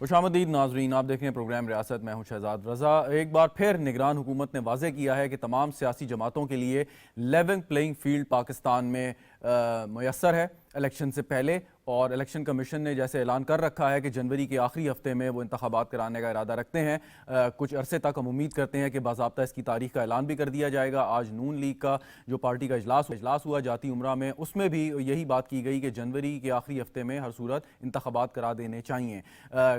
خوش آمدید ناظرین، آپ دیکھ رہے ہیں پروگرام ریاست، میں ہوں شہزاد رضا۔ ایک بار پھر نگران حکومت نے واضح کیا ہے کہ تمام سیاسی جماعتوں کے لیے لیول پلینگ فیلڈ پاکستان میں میسر ہے الیکشن سے پہلے، اور الیکشن کمیشن نے جیسے اعلان کر رکھا ہے کہ جنوری کے آخری ہفتے میں وہ انتخابات کرانے کا ارادہ رکھتے ہیں۔ کچھ عرصے تک ہم امید کرتے ہیں کہ باضابطہ اس کی تاریخ کا اعلان بھی کر دیا جائے گا۔ آج نون لیگ کا جو پارٹی کا اجلاس ہوا جاتی عمرہ میں، اس میں بھی یہی بات کی گئی کہ جنوری کے آخری ہفتے میں ہر صورت انتخابات کرا دینے چاہیے۔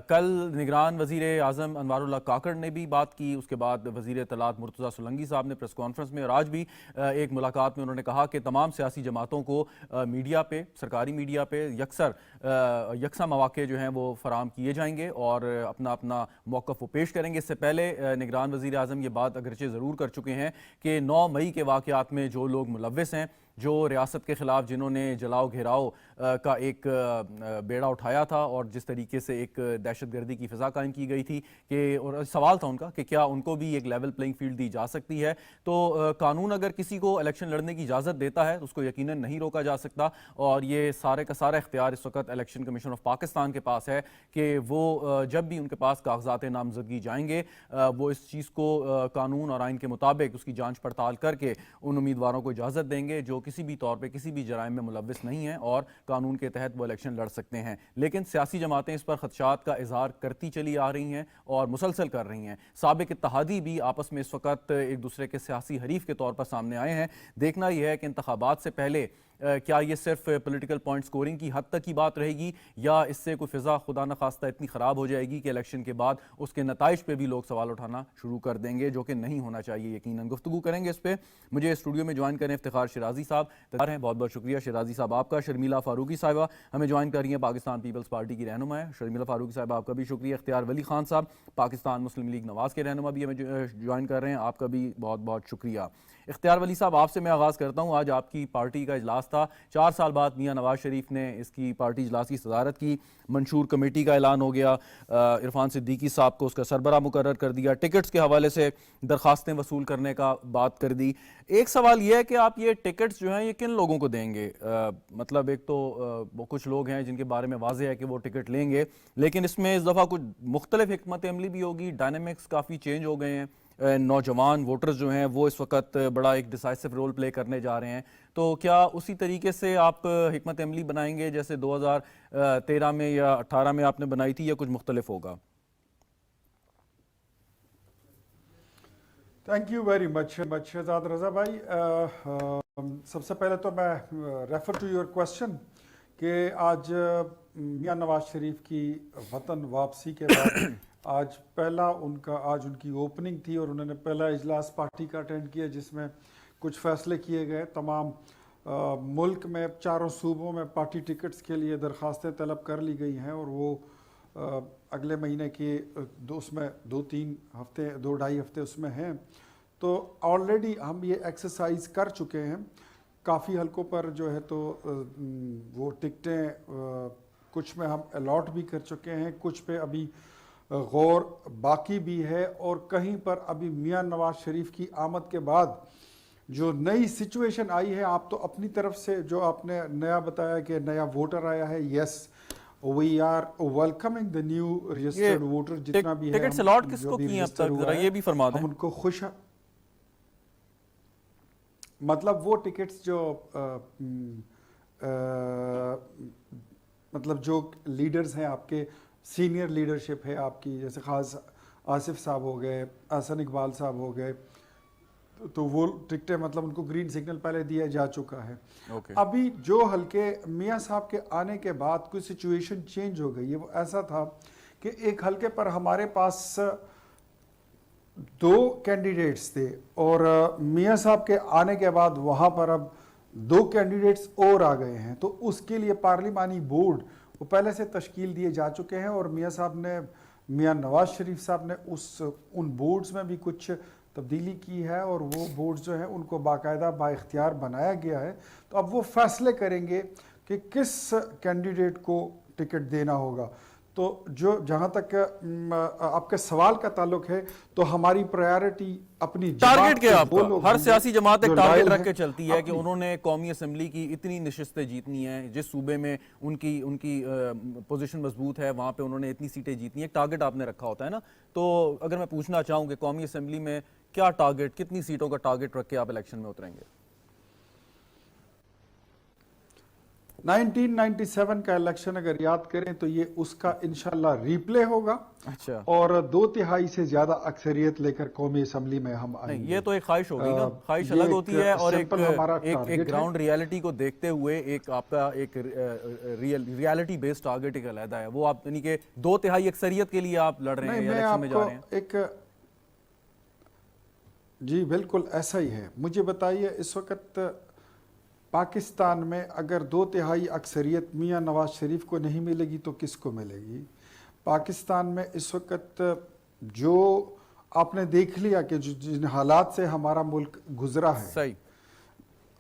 کل نگران وزیر اعظم انوار اللہ کاکڑ نے بھی بات کی، اس کے بعد وزیر اطلاعات مرتضیٰ سولنگی صاحب نے پریس کانفرنس میں، اور آج بھی ایک ملاقات میں انہوں نے کہا کہ تمام سیاسی جماعتوں کو میڈیا پہ، سرکاری میڈیا پہ یکساں مواقع جو ہیں وہ فراہم کیے جائیں گے اور اپنا موقف وہ پیش کریں گے۔ اس سے پہلے نگران وزیر اعظم یہ بات اگرچہ ضرور کر چکے ہیں کہ 9 مئی کے واقعات میں جو لوگ ملوث ہیں، جو ریاست کے خلاف جنہوں نے جلاؤ گھیراؤ کا ایک بیڑا اٹھایا تھا اور جس طریقے سے ایک دہشت گردی کی فضا قائم کی گئی تھی، کہ اور سوال تھا ان کا کہ کیا ان کو بھی ایک لیول پلینگ فیلڈ دی جا سکتی ہے، تو قانون اگر کسی کو الیکشن لڑنے کی اجازت دیتا ہے تو اس کو یقیناً نہیں روکا جا سکتا، اور یہ سارے کا سارا اختیار اس وقت الیکشن کمیشن آف پاکستان کے پاس ہے کہ وہ جب بھی ان کے پاس کاغذات نامزدگی جائیں گے، وہ اس چیز کو قانون اور آئین کے مطابق اس کی جانچ پڑتال کر کے ان امیدواروں کو اجازت دیں گے جو کسی بھی طور پہ کسی بھی جرائم میں ملوث نہیں ہیں اور قانون کے تحت وہ الیکشن لڑ سکتے ہیں۔ لیکن سیاسی جماعتیں اس پر خدشات کا اظہار کرتی چلی آ رہی ہیں اور مسلسل کر رہی ہیں۔ سابق اتحادی بھی آپس میں اس وقت ایک دوسرے کے سیاسی حریف کے طور پر سامنے آئے ہیں۔ دیکھنا یہ ہے کہ انتخابات سے پہلے کیا یہ صرف پولیٹیکل پوائنٹ سکورنگ کی حد تک کی بات رہے گی، یا اس سے کوئی فضا خدا نخواستہ اتنی خراب ہو جائے گی کہ الیکشن کے بعد اس کے نتائج پہ بھی لوگ سوال اٹھانا شروع کر دیں گے، جو کہ نہیں ہونا چاہیے۔ یقیناً گفتگو کریں گے اس پہ۔ مجھے اسٹوڈیو میں جوائن کریں افتخار شیرازی صاحب ہیں، بہت بہت شکریہ شیرازی صاحب آپ کا۔ شرمیلا فاروقی صاحبہ ہمیں جوائن کر رہی ہیں، پاکستان پیپلز پارٹی کی رہنما ہے۔ شرمیلا فاروقی صاحبہ آپ کا بھی شکریہ۔ اختیار ولی خان صاحب پاکستان مسلم لیگ نواز کے رہنما بھی ہمیں جوائن کر رہے ہیں، آپ کا بھی بہت بہت شکریہ۔ اختیار ولی صاحب آپ سے میں آغاز کرتا ہوں۔ آج آپ کی پارٹی کا اجلاس تھا، 4 سال بعد میاں نواز شریف نے اس کی پارٹی اجلاس کی صدارت کی، منشور کمیٹی کا اعلان ہو گیا، عرفان صدیقی صاحب کو اس کا سربراہ مقرر کر دیا، ٹکٹس کے حوالے سے درخواستیں وصول کرنے کا بات کر دی۔ ایک سوال یہ ہے کہ آپ یہ ٹکٹس جو ہیں یہ کن لوگوں کو دیں گے؟ مطلب ایک تو کچھ لوگ ہیں جن کے بارے میں واضح ہے کہ وہ ٹکٹ لیں گے، لیکن اس میں اس دفعہ کچھ مختلف حکمت عملی بھی ہوگی، ڈائنامکس کافی چینج ہو گئے ہیں، نوجوان ووٹرز جو ہیں وہ اس وقت بڑا ایک ڈیسائسو رول پلے کرنے جا رہے ہیں، تو کیا اسی طریقے سے آپ حکمت عملی بنائیں گے جیسے 2013 میں یا 18 میں آپ نے بنائی تھی، یا کچھ مختلف ہوگا؟ Thank you very much Shahzad Raza بھائی۔ سب سے پہلے تو میں ریفر ٹو یور کوشچن کہ آج میاں نواز شریف کی وطن واپسی کے بعد آج ان کی اوپننگ تھی اور انہوں نے پہلا اجلاس پارٹی کا اٹینڈ کیا جس میں کچھ فیصلے کیے گئے۔ تمام ملک میں 4 صوبوں میں پارٹی ٹکٹس کے لیے درخواستیں طلب کر لی گئی ہیں، اور وہ اگلے مہینے کے اس میں 2-3 ہفتے 2-2.5 ہفتے اس میں ہیں۔ تو آلریڈی ہم یہ ایکسرسائز کر چکے ہیں، کافی حلقوں پر جو ہے تو وہ ٹکٹیں کچھ میں ہم الاٹ بھی کر چکے ہیں، کچھ پہ ابھی غور باقی بھی ہے، اور کہیں پر ابھی میاں نواز شریف کی آمد کے بعد جو نئی سچویشن آئی ہے، آپ تو اپنی طرف سے جو آپ نے نیا بتایا کہ نیا ووٹر آیا ہے، yes we are welcoming the new registered voter جتنا بھی ہے، ٹکٹس الاٹ کس کو کی ہیں اب تک، ذرا یہ بھی فرما دیں۔ ہم ان کو خوش مطلب وہ ٹکٹس جو مطلب جو لیڈرز ہیں آپ کے، سینئر لیڈرشپ ہے آپ کی، جیسے خاص آصف صاحب ہو گئے، احسن اقبال صاحب ہو گئے، تو وہ ٹکٹیں مطلب ان کو گرین سگنل پہلے دیا جا چکا ہے۔ ابھی جو حلقے میاں صاحب کے آنے کے بعد کوئی سچویشن چینج ہو گئی ہے، وہ ایسا تھا کہ ایک حلقے پر ہمارے پاس 2 کینڈیڈیٹس تھے، اور میاں صاحب کے آنے کے بعد وہاں پر اب 2 کینڈیڈیٹس اور آ گئے ہیں، تو اس کے لیے پارلیمانی بورڈ وہ پہلے سے تشکیل دیے جا چکے ہیں، اور میاں نواز شریف صاحب نے ان بورڈز میں بھی کچھ تبدیلی کی ہے، اور وہ بورڈز جو ہیں ان کو باقاعدہ با اختیار بنایا گیا ہے۔ تو اب وہ فیصلے کریں گے کہ کس کینڈیڈیٹ کو ٹکٹ دینا ہوگا۔ تو جو جہاں تک آپ کے سوال کا تعلق ہے تو ہماری پرائیورٹی اپنی ٹارگٹ کیا آپ وہ کا؟ لوگ ہر ہوں گے سیاسی جماعت ایک جو ٹارگٹ لائل رکھ ہیں کے چلتی ہے کہ اپنی انہوں نے قومی اسمبلی کی اتنی نشستیں جیتنی ہیں، جس صوبے میں ان کی پوزیشن مضبوط ہے وہاں پہ انہوں نے اتنی سیٹیں جیتنی ہیں، ایک ٹارگٹ آپ نے رکھا ہوتا ہے نا. تو اگر میں پوچھنا چاہوں کہ قومی اسمبلی میں کیا ٹارگٹ، کتنی سیٹوں کا ٹارگٹ رکھ کے آپ الیکشن میں اتریں گے؟ 1997 کا الیکشن اگر یاد کریں تو یہ اس کا انشاءاللہ ریپلے ہوگا اچھا اور 2/3 سے زیادہ اکثریت لے کر قومی اسمبلی میں ہم آئیں نہیں، گے. یہ تو ایک خواہش ہوگی نا، خواہش یہ الگ ایک ہوتی ہے اور سمپل ہمارا ایک ٹارگٹ ہے. گراؤنڈ ریالٹی کو دیکھتے ہوئے ایک آپ کا ایک ریالٹی بیس ٹارگٹ ایک علیحدہ ہے. وہ آپ یعنی کہ 2/3 اکثریت کے لیے آپ لڑ رہے ہیں نہیں یا میں الیکشن آپ میں کو جا رہے ہیں؟ ایک جی بالکل ایسا ہی ہے. مجھے بتائیے اس وقت پاکستان میں اگر 2/3 اکثریت میاں نواز شریف کو نہیں ملے گی تو کس کو ملے گی؟ پاکستان میں اس وقت جو آپ نے دیکھ لیا کہ جن حالات سے ہمارا ملک گزرا ہے، صحیح.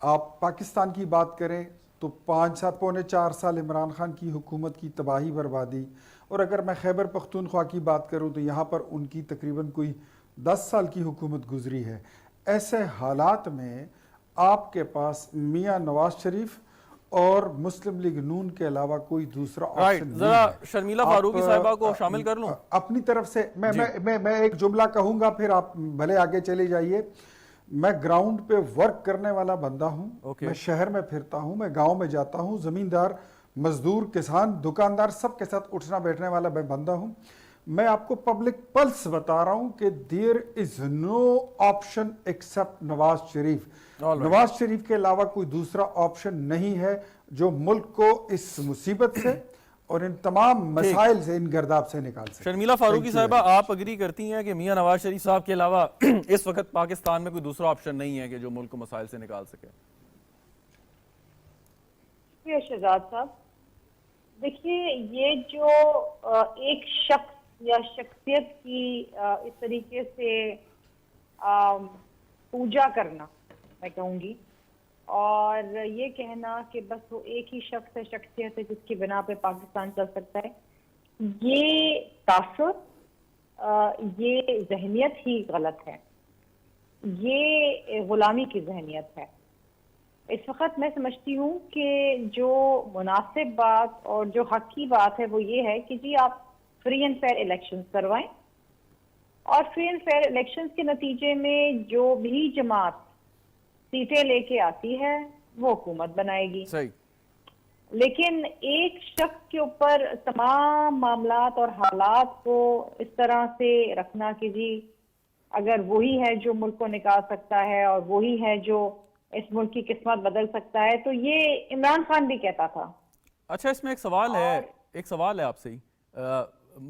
آپ پاکستان کی بات کریں تو 4 سال عمران خان کی حکومت کی تباہی بربادی، اور اگر میں خیبر پختونخوا کی بات کروں تو یہاں پر ان کی تقریباً کوئی 10 سال کی حکومت گزری ہے. ایسے حالات میں آپ کے پاس میاں نواز شریف اور مسلم لیگ نون کے علاوہ کوئی دوسرا رائٹ. آپشن نہیں ذرا ہے. شرمیلا آپ فاروقی صاحبہ کو شامل کر لوں؟ اپنی طرف سے جی میں ایک جملہ کہوں گا پھر آپ بھلے آگے چلے جائیے. میں گراؤنڈ پہ ورک کرنے والا بندہ ہوں. اوکے. میں شہر میں پھرتا ہوں، میں گاؤں میں جاتا ہوں، زمیندار، مزدور، کسان، دکاندار سب کے ساتھ اٹھنا بیٹھنے والا میں بندہ ہوں. میں آپ کو پبلک پلس بتا رہا ہوں کہ دیر از no option accept Nawaz Sharif. Nawaz Sharif کے علاوہ کوئی دوسرا آپشن نہیں ہے جو ملک کو اس مصیبت سے اور ان تمام مسائل سے، ان گرداب سے نکال سکے. شرمیلا فاروقی صاحبہ، آپ اگری کرتی ہیں کہ میاں نواز شریف صاحب کے علاوہ اس وقت پاکستان میں کوئی دوسرا آپشن نہیں ہے کہ جو ملک کو مسائل سے نکال سکے؟ شہزاد صاحب، دیکھیے یہ جو ایک شخص یا شخصیت کی اس طریقے سے پوجا کرنا میں کہوں گی، اور یہ کہنا کہ بس وہ ایک ہی شخص ہے، شخصیت ہے جس کی بنا پہ پاکستان چل سکتا ہے، یہ تاثر، یہ ذہنیت ہی غلط ہے. یہ غلامی کی ذہنیت ہے. اس وقت میں سمجھتی ہوں کہ جو مناسب بات اور جو حق کی بات ہے وہ یہ ہے کہ جی آپ فری اینڈ فیئر الیکشنز کروائیں، اور فری اینڈ فیئر الیکشنز کے نتیجے میں جو بھی جماعت سیٹیں لے کے آتی ہے وہ حکومت بنائے گی. صحیح. لیکن ایک شخص کے اوپر تمام معاملات اور حالات کو اس طرح سے رکھنا کہ جی اگر وہی ہے جو ملک کو نکال سکتا ہے اور وہی ہے جو اس ملک کی قسمت بدل سکتا ہے، تو یہ عمران خان بھی کہتا تھا. اچھا، اس میں ایک سوال ہے آپ سے ہی.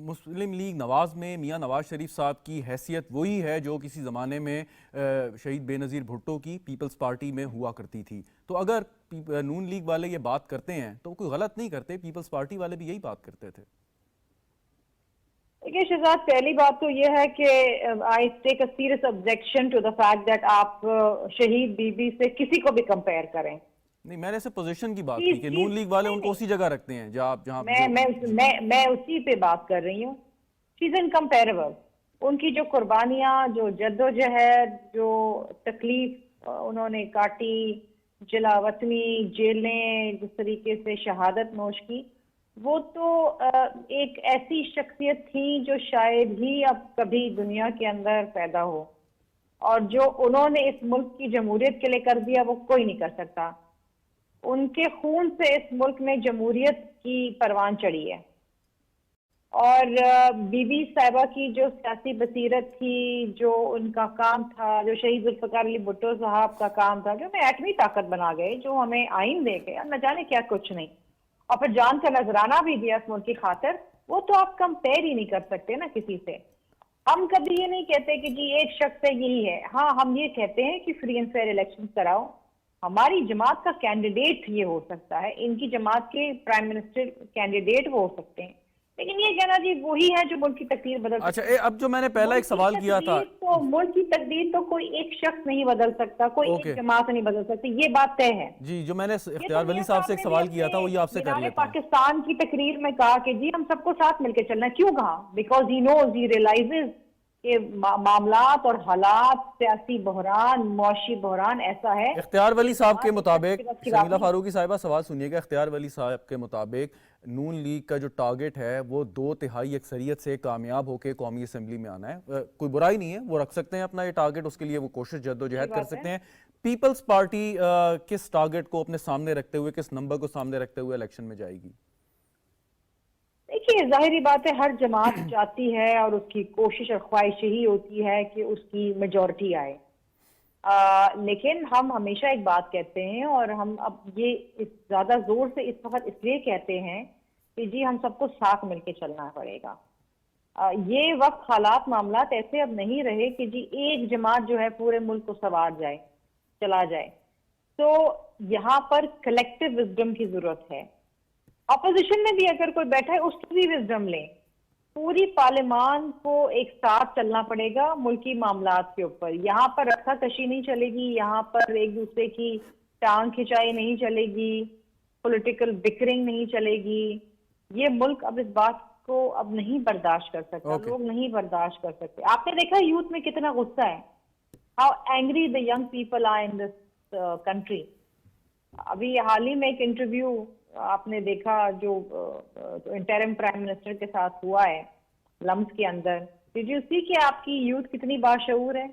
مسلم لیگ نواز میں میاں نواز شریف صاحب کی حیثیت وہی ہے جو کسی زمانے میں شہید بے نظیر بھٹو کی پیپلز پارٹی میں ہوا کرتی تھی. تو اگر نون لیگ والے یہ بات کرتے ہیں تو کوئی غلط نہیں کرتے، پیپلز پارٹی والے بھی یہی بات کرتے تھے. دیکھیے شہزاد، پہلی بات تو یہ ہے کہ I take a serious objection to the fact that آپ شہید بی بی سے کسی کو بھی کمپیئر کریں. نہیں، میں نے صرف پوزیشن کی بات کی کہ نون لیگ والے ان کو اسی جگہ رکھتے ہیں جہاں میں اسی پہ بات کر رہی ہوں. چیز انکمپیریبل. ان کی جو قربانیاں، جو جدوجہد، جو تکلیف انہوں نے کاٹی، جلا وطنی، جیلیں، جس طریقے سے شہادت نوش کی، وہ تو ایک ایسی شخصیت تھی جو شاید ہی اب کبھی دنیا کے اندر پیدا ہو، اور جو انہوں نے اس ملک کی جمہوریت کے لیے کر دیا وہ کوئی نہیں کر سکتا. ان کے خون سے اس ملک میں جمہوریت کی پروان چڑھی ہے. اور بی بی صاحبہ کی جو سیاسی بصیرت تھی، جو ان کا کام تھا، جو شہید ذوالفقار علی بھٹو صاحب کا کام تھا، جو ہمیں ایٹمی طاقت بنا گئے، جو ہمیں آئین دے گئے، نہ جانے کیا کچھ نہیں، اور پھر جان کا نذرانہ بھی دیا اس ملک کی خاطر، وہ تو آپ کمپیئر ہی نہیں کر سکتے نا کسی سے. ہم کبھی یہ نہیں کہتے کہ جی ایک شخص ہے یہی ہے. ہاں، ہم یہ کہتے ہیں کہ فری اینڈ فیئر الیکشن کراؤ. ہماری جماعت کا کینڈیڈیٹ یہ ہو سکتا ہے، ان کی جماعت کے پرائم منسٹر کینڈیڈیٹ وہ ہو سکتے ہیں، لیکن یہ کہنا جی وہی ہے جو ملک کی تقدیر بدل اچھا اب جو میں نے پہلا ایک سوال کیا تھا، تو ملک کی تقدیر تو کوئی ایک شخص نہیں بدل سکتا، کوئی ایک جماعت نہیں بدل سکتی، یہ بات طے ہے. جی جو میں نے اختیار ولی صاحب سے ایک سوال کیا تھا وہ یہ آپ سے کر لیتا ہوں. پاکستان کی تقریر میں کہا کہ جی ہم سب کو ساتھ مل کے چلنا ہے. کیوں کہا؟ Because he nose, he realises کہ معاملات اور حالات، سیاسی بحران، معاشی بحران ایسا ہے. اختیار ولی صاحب کے مطابق، شرمیلا فاروقی صاحبہ سوال سنیے گا، اختیار ولی صاحب کے مطابق نون لیگ کا جو ٹارگٹ ہے وہ 2/3 اکثریت سے کامیاب ہو کے قومی اسمبلی میں آنا ہے. کوئی برائی نہیں ہے، وہ رکھ سکتے ہیں اپنا یہ ٹارگٹ، اس کے لیے وہ کوشش جدوجہد کر سکتے ہیں. پیپلز پارٹی کس ٹارگٹ کو اپنے سامنے رکھتے ہوئے، کس نمبر کو سامنے رکھتے ہوئے الیکشن میں جائے گی؟ دیکھیے ظاہری بات ہے ہر جماعت چاہتی ہے اور اس کی کوشش اور خواہش یہی ہوتی ہے کہ اس کی میجورٹی آئے. لیکن ہم ہمیشہ ایک بات کہتے ہیں اور ہم اب یہ زیادہ زور سے اس وقت اس لیے کہتے ہیں کہ جی ہم سب کو ساتھ مل کے چلنا پڑے گا. یہ وقت حالات معاملات ایسے اب نہیں رہے کہ جی ایک جماعت جو ہے پورے ملک کو سوار جائے، چلا جائے. تو یہاں پر کلیکٹیو وزڈم کی ضرورت ہے. اپوزیشن میں بھی اگر کوئی بیٹھا ہے اس کی بھی وزڈم لیں. پوری پارلیمان کو ایک ساتھ چلنا پڑے گا ملکی معاملات کے اوپر. یہاں پر رکھا کشی نہیں چلے گی، یہاں پر ایک دوسرے کی ٹانگ کھچائی نہیں چلے گی، پولیٹیکل بکرنگ نہیں چلے گی. یہ ملک اب اس بات کو اب نہیں برداشت کر سکتا، لوگ نہیں برداشت کر سکتے. آپ نے دیکھا یوتھ میں کتنا غصہ ہے، how angry the young people are in this country. ابھی حال ہی میں ایک انٹرویو آپ نے دیکھا جو انٹرم پرائم منسٹر کے ساتھ ہوا ہے لمس کے اندر. ڈیڈ یو سی کہ آپ کی یوتھ کتنی باشعور ہے،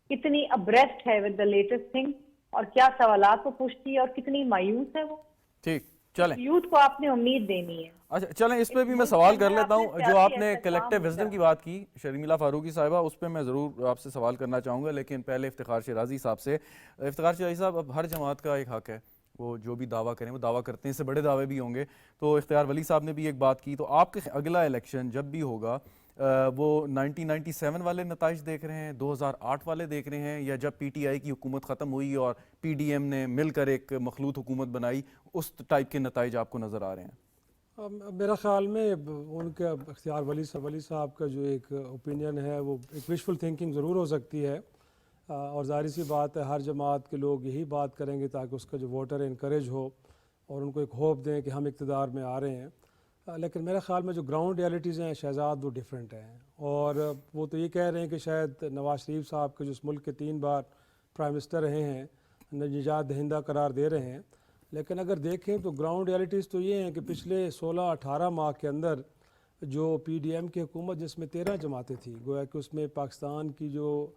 کتنی ابریسٹ ہے ود دا لیٹسٹ تھنگ، اور کیا سوالات وہ پوچھتی ہے اور کتنی مایوس ہے وہ. ٹھیک چلیں، یوتھ کو آپ نے امید دینی ہے. اچھا چلیں اس پہ بھی میں سوال کر لیتا ہوں. جو آپ نے کلیکٹیو وزڈم کی بات کی شرمیلا فاروقی صاحبہ، اس پہ میں ضرور آپ سے سوال کرنا چاہوں گا، لیکن پہلے افتخار شیرازی صاحب سے. افتخار شیرازی صاحب، اب ہر جماعت کا ایک حق ہے، وہ جو بھی دعویٰ کریں وہ دعویٰ کرتے ہیں، اس سے بڑے دعوے بھی ہوں گے. تو اختیار ولی صاحب نے بھی ایک بات کی، تو آپ کے اگلا الیکشن جب بھی ہوگا وہ 1997 والے نتائج دیکھ رہے ہیں، 2008 والے دیکھ رہے ہیں، یا جب پی ٹی آئی کی حکومت ختم ہوئی اور پی ڈی ایم نے مل کر ایک مخلوط حکومت بنائی، اس ٹائپ کے نتائج آپ کو نظر آ رہے ہیں؟ میرا خیال میں ان کا اختیار ولی صاحب کا جو ایک اوپینین ہے وہ ایک وشفل تھنکنگ ضرور ہو سکتی ہے، اور ظاہر سی بات ہے ہر جماعت کے لوگ یہی بات کریں گے تاکہ اس کا جو ووٹر انکریج ہو اور ان کو ایک ہوپ دیں کہ ہم اقتدار میں آ رہے ہیں. لیکن میرے خیال میں جو گراؤنڈ ریالٹیز ہیں شہزاد وہ ڈیفرنٹ ہیں، اور وہ تو یہ کہہ رہے ہیں کہ شاید نواز شریف صاحب کے جو اس ملک کے 3 بار پرائم منسٹر رہے ہیں نجات دہندہ قرار دے رہے ہیں. لیکن اگر دیکھیں تو گراؤنڈ ریالٹیز تو یہ ہیں کہ پچھلے 16-18 ماہ کے اندر جو پی ڈی ایم کی حکومت جس میں 13 جماعتیں تھیں، گویا کہ اس میں پاکستان کی جو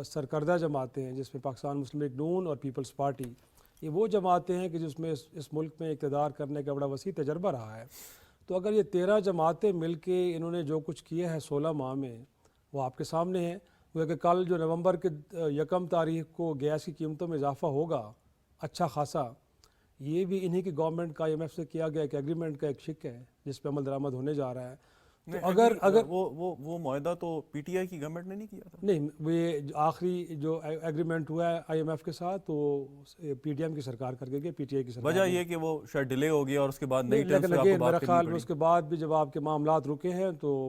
سرکردہ جماعتیں ہیں جس میں پاکستان مسلم لیگ نون اور پیپلز پارٹی، یہ وہ جماعتیں ہیں کہ جس میں اس ملک میں اقتدار کرنے کا بڑا وسیع تجربہ رہا ہے. تو اگر یہ 13 جماعتیں مل کے انہوں نے جو کچھ کیا ہے 16 ماہ میں وہ آپ کے سامنے ہے. وہ کہ کل جو نومبر کے 1 تاریخ کو گیس کی قیمتوں میں اضافہ ہوگا اچھا خاصا، یہ بھی انہی کی گورنمنٹ کا IMF سے کیا گیا ایک ایگریمنٹ کا ایک شک ہے جس پہ عمل درآمد ہونے جا رہا ہے. تو اگر وہ معاہدہ تو پی ٹی آئی کی گورنمنٹ نے نہیں کیا تھا. نہیں، وہ آخری جو ایگریمنٹ ہوا ہے IMF کے ساتھ تو پی ڈی ایم کی سرکار کر کے گئی، پی ٹی آئی کی سرکار. وجہ یہ کہ وہ شاید ڈیلے ہو گیا اور اس کے بعد نئی ٹرمز لیکن اگین میرا خیال میں اس کے بعد بھی جب آپ کے معاملات رکے ہیں تو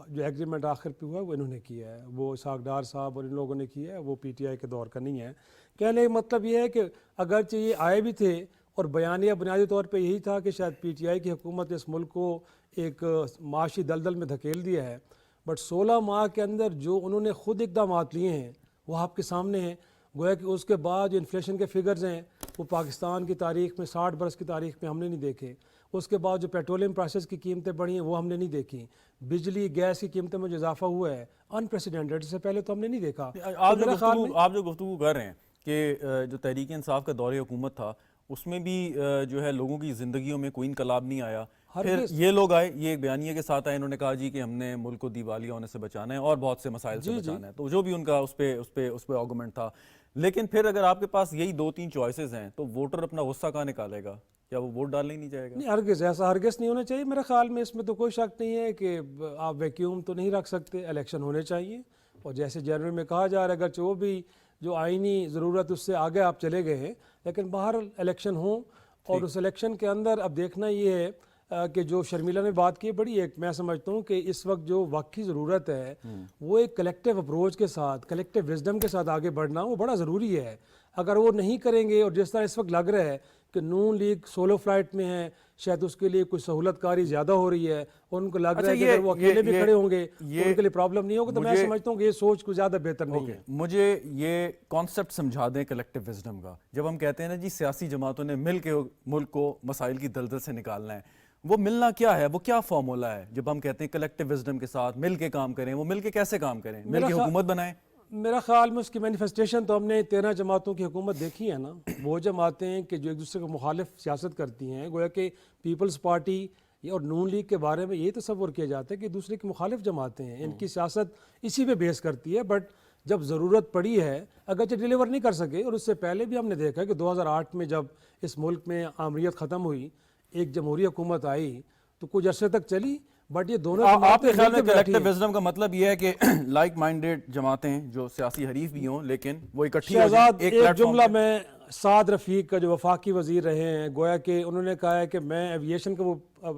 جو ایگریمنٹ آخر پہ ہوا ہے وہ انہوں نے کیا ہے، وہ اسحاق ڈار صاحب اور ان لوگوں نے کیا ہے، وہ پی ٹی آئی کے دور کا نہیں ہے. کہنے کا مطلب یہ ہے کہ اگرچہ یہ آئے بھی تھے اور بیانیہ بنیادی طور پہ یہی تھا کہ شاید پی ٹی آئی کی حکومت اس ملک کو ایک معاشی دلدل میں دھکیل دیا ہے، بٹ 16 ماہ کے اندر جو انہوں نے خود اقدامات لیے ہیں وہ آپ کے سامنے ہیں. گویا کہ اس کے بعد جو انفلیشن کے فگرز ہیں وہ پاکستان کی تاریخ میں 60 برس کی تاریخ میں ہم نے نہیں دیکھے. اس کے بعد جو پیٹرولیم پرائسز کی قیمتیں بڑھی ہیں وہ ہم نے نہیں دیکھی. بجلی گیس کی قیمتوں میں جو اضافہ ہوا ہے انپریسیڈنٹڈ، سے پہلے تو ہم نے نہیں دیکھا. آپ جو گفتگو کر رہے ہیں کہ جو تحریک انصاف کا دور حکومت تھا اس میں بھی جو ہے لوگوں کی زندگیوں میں کوئی انقلاب نہیں آیا. پھر یہ لوگ آئے، یہ ایک بیانیے کے ساتھ آئے، انہوں نے کہا جی کہ ہم نے ملک کو دیوالیہ ہونے سے بچانا ہے اور بہت سے مسائل سے بچانا ہے. تو جو بھی ان کا اس پہ آرگومنٹ تھا. لیکن پھر اگر آپ کے پاس یہی 2-3 چوائسز ہیں تو ووٹر اپنا غصہ کہاں نکالے گا؟ کیا وہ ووٹ ڈالنے ہی نہیں جائے گا؟ نہیں، ہرگز ایسا ہرگز نہیں ہونا چاہیے. میرے خیال میں اس میں تو کوئی شک نہیں ہے کہ آپ ویکیوم تو نہیں رکھ سکتے، الیکشن ہونے چاہیے. اور جیسے جنوری میں کہا جا رہا ہے اگرچہ وہ بھی جو آئینی ضرورت اس سے آگے آپ چلے گئے ہیں، لیکن باہر الیکشن ہوں. اور اس الیکشن کے اندر اب دیکھنا یہ ہے کہ جو شرمیلا نے بات کی بڑی ایک میں سمجھتا ہوں کہ اس وقت جو واقعی ضرورت ہے وہ ایک کلیکٹیو اپروچ کے ساتھ کلیکٹیو وزڈم کے ساتھ آگے بڑھنا وہ بڑا ضروری ہے. اگر وہ نہیں کریں گے اور جس طرح اس وقت لگ رہا ہے کہ نون لیگ سولو فلائٹ میں ہے, شاید اس کے لیے کوئی سہولت کاری زیادہ ہو رہی ہے اور ان کو لگ رہا ہے کہ اگر وہ اکیلے بھی کھڑے ہوں گے تو ان کے لیے پرابلم نہیں ہوگا. تو میں سمجھتا ہوں کہ یہ سوچ کو زیادہ بہتر نہیں ہے. مجھے یہ کانسیپٹ سمجھا دیں کلیکٹیو وزڈم کا. جب ہم کہتے ہیں نا جی سیاسی جماعتوں نے مل کے ملک کو مسائل کی دلدل سے نکالنا ہے, وہ ملنا کیا ہے, وہ کیا فارمولہ ہے جب ہم کہتے ہیں کلیکٹیو وزڈم کے ساتھ مل کے کام کریں؟ وہ مل کے کیسے کام کریں؟ مل کے حکومت بنائیں؟ میرا خیال میں اس کی مینیفیسٹیشن تو ہم نے 13 جماعتوں کی حکومت دیکھی ہے نا. وہ جماعتیں کہ جو ایک دوسرے کو مخالف سیاست کرتی ہیں, گویا کہ پیپلز پارٹی اور نون لیگ کے بارے میں یہ تصور کیا جاتا ہے کہ دوسرے کی مخالف جماعتیں ہیں, ان کی سیاست اسی پہ بیس کرتی ہے. بٹ جب ضرورت پڑی ہے اگرچہ ڈیلیور نہیں کر سکے, اور اس سے پہلے بھی ہم نے دیکھا کہ 2008 میں جب اس ملک میں آمریت ختم ہوئی, ایک جمہوری حکومت آئی تو کچھ عرصے تک چلی. بٹ یہ دونوں آپ کے خیال میں کلیکٹیو وزڈم کا مطلب یہ ہے کہ لائک مائنڈیڈ جماعتیں جو سیاسی حریف بھی ہوں لیکن وہ اکٹھی ہو جائیں ایک ایک جملہ میں سعد رفیق کا جو وفاقی وزیر رہے ہیں, گویا کہ انہوں نے کہا ہے کہ میں ایویشن کے وہ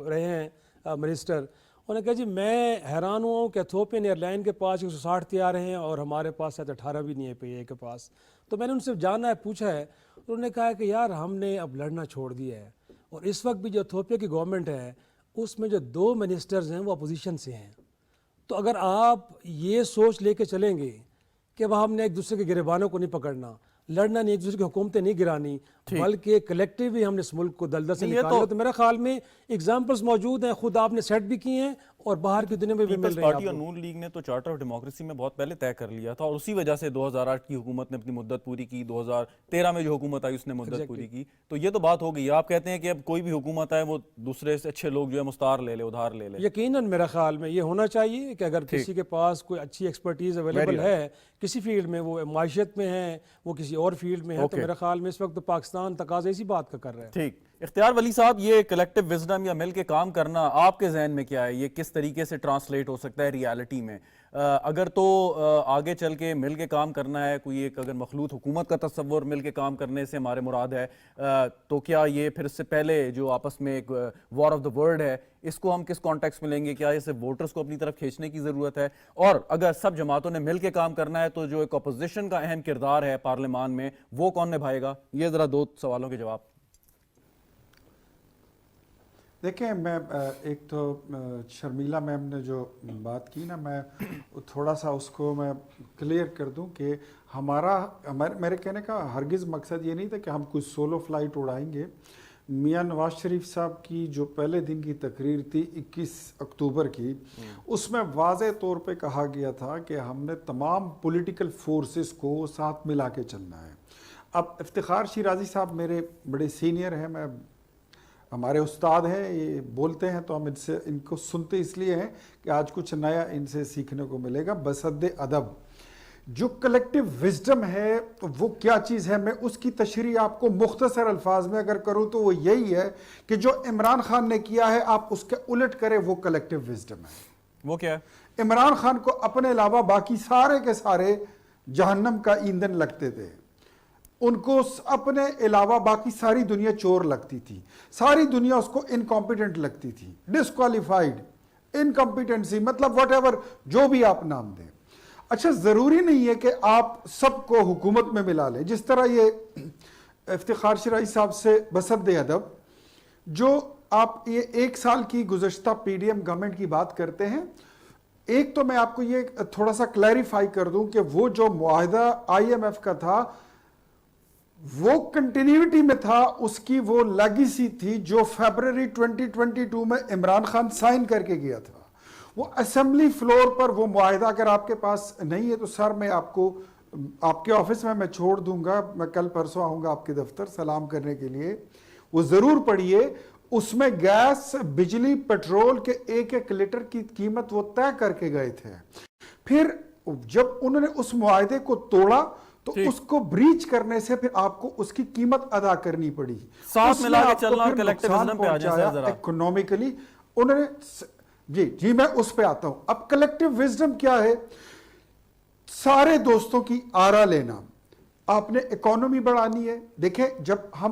رہے ہیں منسٹر, انہوں نے کہا جی میں حیران ہوا ہوں کہ ایتھوپین ایئر لائن کے پاس 160 طیارے ہیں اور ہمارے پاس 18 بھی نہیں ہے پی اے کے پاس. تو میں نے ان سے جانا ہے, پوچھا ہے, انہوں نے کہا ہے کہ یار ہم نے اب لڑنا چھوڑ دیا ہے, اور اس وقت بھی جو ایتھوپیا کی گورنمنٹ ہے اس میں جو 2 منسٹرز ہیں وہ اپوزیشن سے ہیں. تو اگر آپ یہ سوچ لے کے چلیں گے کہ وہ ہم نے ایک دوسرے کے گریبانوں کو نہیں پکڑنا, لڑنا نہیں, ایک دوسرے کی حکومتیں نہیں گرانی, بلکہ کلیکٹیولی ہم نے اس ملک کو دلدل سے نکالا. تو میرے خیال میں ایگزامپلز موجود ہیں, خود آپ نے سیٹ بھی کی ہیں اور باہر کی دنیا میں بھی مل رہے ہیں. پارٹی اور نون لیگ نے تو چارٹر آف ڈیموکریسی میں بہت پہلے طے کر لیا تھا, اور اسی وجہ سے 2008 کی حکومت نے اپنی مدت پوری کی, 2013 میں جو حکومت آئی اس نے مدت پوری کی. تو یہ تو بات ہو گئی. آپ کہتے ہیں کہ اب کوئی بھی حکومت آئے وہ دوسرے سے اچھے لوگ جو ہے مستعار لے لے, ادھار لے لے. یقیناً میرا خیال میں یہ ہونا چاہیے کہ اگر کسی کے پاس کوئی اچھی ایکسپرٹیز اویلیبل ہے کسی فیلڈ میں, وہ معیشت میں ہے, وہ کسی اور فیلڈ میں ہے, تو میرا خیال میں اس وقت پاکستان تقاضا اسی بات کا کر رہا ہے. ٹھیک. اختیار ولی صاحب, یہ کلیکٹیو وزڈم یا مل کے کام کرنا آپ کے ذہن میں کیا ہے, یہ کس طریقے سے ٹرانسلیٹ ہو سکتا ہے ریالٹی میں؟ اگر تو آگے چل کے مل کے کام کرنا ہے, کوئی ایک اگر مخلوط حکومت کا تصور مل کے کام کرنے سے ہمارے مراد ہے, تو کیا یہ پھر اس سے پہلے جو آپس میں ایک وار آف دا ورلڈ ہے اس کو ہم کس کانٹیکس میں لیں گے؟ کیا اسے ووٹرز کو اپنی طرف کھینچنے کی ضرورت ہے؟ اور اگر سب جماعتوں نے مل کے کام کرنا ہے تو جو ایک اپوزیشن کا اہم کردار ہے پارلیمان میں وہ کون نبھائے گا؟ یہ ذرا 2 سوالوں کے جواب. دیکھیں, میں ایک تو شرمیلا میم نے جو بات کی نا, میں تھوڑا سا اس کو میں کلیئر کر دوں کہ میرے کہنے کا ہرگز مقصد یہ نہیں تھا کہ ہم کوئی سولو فلائٹ اڑائیں گے. میاں نواز شریف صاحب کی جو پہلے دن کی تقریر تھی 21 اکتوبر کی, اس میں واضح طور پہ کہا گیا تھا کہ ہم نے تمام پولیٹیکل فورسز کو ساتھ ملا کے چلنا ہے. اب افتخار شیرازی صاحب میرے بڑے سینئر ہیں, میں ہمارے استاد ہیں, یہ بولتے ہیں تو ہم ان کو سنتے اس لیے ہیں کہ آج کچھ نیا ان سے سیکھنے کو ملے گا بصد ادب. جو کلیکٹیو وزڈم ہے وہ کیا چیز ہے, میں اس کی تشریح آپ کو مختصر الفاظ میں اگر کروں تو وہ یہی ہے کہ جو عمران خان نے کیا ہے آپ اس کے الٹ کریں, وہ کلیکٹیو وزڈم ہے. وہ کیا ہے؟ عمران خان کو اپنے علاوہ باقی سارے کے سارے جہنم کا ایندھن لگتے تھے, ان کو اپنے علاوہ باقی ساری دنیا چور لگتی تھی, ساری دنیا اس کو انکمپیٹنٹ لگتی تھی, ڈسکوالیفائیڈ, انکمپیٹنسی, مطلب واٹ ایور جو بھی آپ نام دیں. اچھا, ضروری نہیں ہے کہ آپ سب کو حکومت میں ملا لیں, جس طرح یہ افتخار شیرازی صاحب سے بصد ادب جو آپ یہ 1 سال کی گزشتہ پی ڈی ایم گورنمنٹ کی بات کرتے ہیں. ایک تو میں آپ کو یہ تھوڑا سا کلیریفائی کر دوں کہ وہ جو معاہدہ آئی ایم ایف کا تھا وہ کنٹینیوٹی میں تھا, اس کی وہ لیگیسی تھی جو فیبرری 2022 میں عمران خان سائن کر کے گیا تھا. وہ اسمبلی فلور پر وہ معاہدہ اگر آپ کے پاس نہیں ہے تو سر میں آپ کو آپ کے آفس میں چھوڑ دوں گا, میں کل پرسوں آؤں گا آپ کے دفتر سلام کرنے کے لیے, وہ ضرور پڑھیے. اس میں گیس, بجلی, پیٹرول کے ایک لیٹر کی قیمت وہ طے کر کے گئے تھے. پھر جب انہوں نے اس معاہدے کو توڑا تو اس کو بریچ کرنے سے پھر آپ کو اس کی قیمت ادا کرنی پڑی. ساتھ ملا کے چلنا اور کلیکٹیو وزڈم پہ آ جائیں ذرا. اکنومیکلی انہوں نے جی میں اس پہ آتا ہوں. اب کلیکٹیو وزڈم کیا ہے؟ سارے دوستوں کی آرا لینا, آپ نے اکانومی بڑھانی ہے. دیکھیں, جب ہم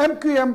MQM,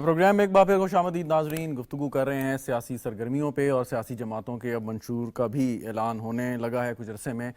پروگرام میں ایک بار پھر خوش آمدید ناظرین. گفتگو کر رہے ہیں سیاسی سرگرمیوں پہ اور سیاسی جماعتوں کے اب منشور کا بھی اعلان ہونے لگا ہے. کچھ عرصے میں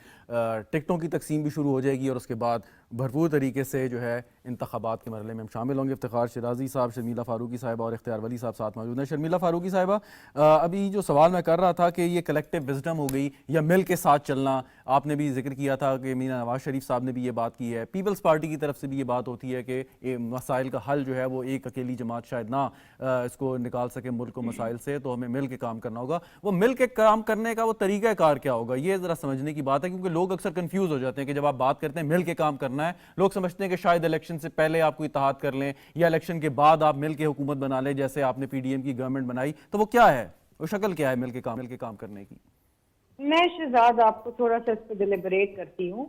ٹکٹوں کی تقسیم بھی شروع ہو جائے گی اور اس کے بعد بھرپور طریقے سے جو ہے انتخابات کے مرحلے میں ہم شامل ہوں گے. افتخار شیرازی صاحب, شرمیلا فاروقی صاحبہ اور اختیار ولی صاحب ساتھ موجود ہیں. شرمیلا فاروقی صاحبہ, ابھی جو سوال میں کر رہا تھا کہ یہ کلیکٹیو وزڈم ہو گئی یا مل کے ساتھ چلنا, آپ نے بھی ذکر کیا تھا کہ میاں نواز شریف صاحب نے بھی یہ بات کی ہے, پیپلز پارٹی کی طرف سے بھی یہ بات ہوتی ہے کہ مسائل کا حل جو ہے وہ ایک اکیلی جماعت شاید نہ اس کو نکال سکے ملک کو مسائل سے, تو ہمیں مل کے کام کرنا ہوگا. وہ مل کے کام کرنے کا وہ طریقہ کار کیا ہوگا, یہ ذرا سمجھنے کی بات ہے, کیونکہ لوگ اکثر کنفیوز ہو جاتے ہیں کہ جب آپ بات کرتے ہیں مل کے کام کرنا ہے, لوگ سمجھتے ہیں کہ شاید الیکشن سے پہلے آپ کو اتحاد کر لیں یا الیکشن کے بعد آپ مل کے حکومت بنا لیں, جیسے آپ نے پی ڈی ایم کی گورنمنٹ بنائی. تو وہ کیا ہے, وہ شکل کیا ہے مل کے کام کرنے کی؟ میں شہزاد آپ کو تھوڑا سا اس پہ ڈیلیبریٹ کرتی ہوں.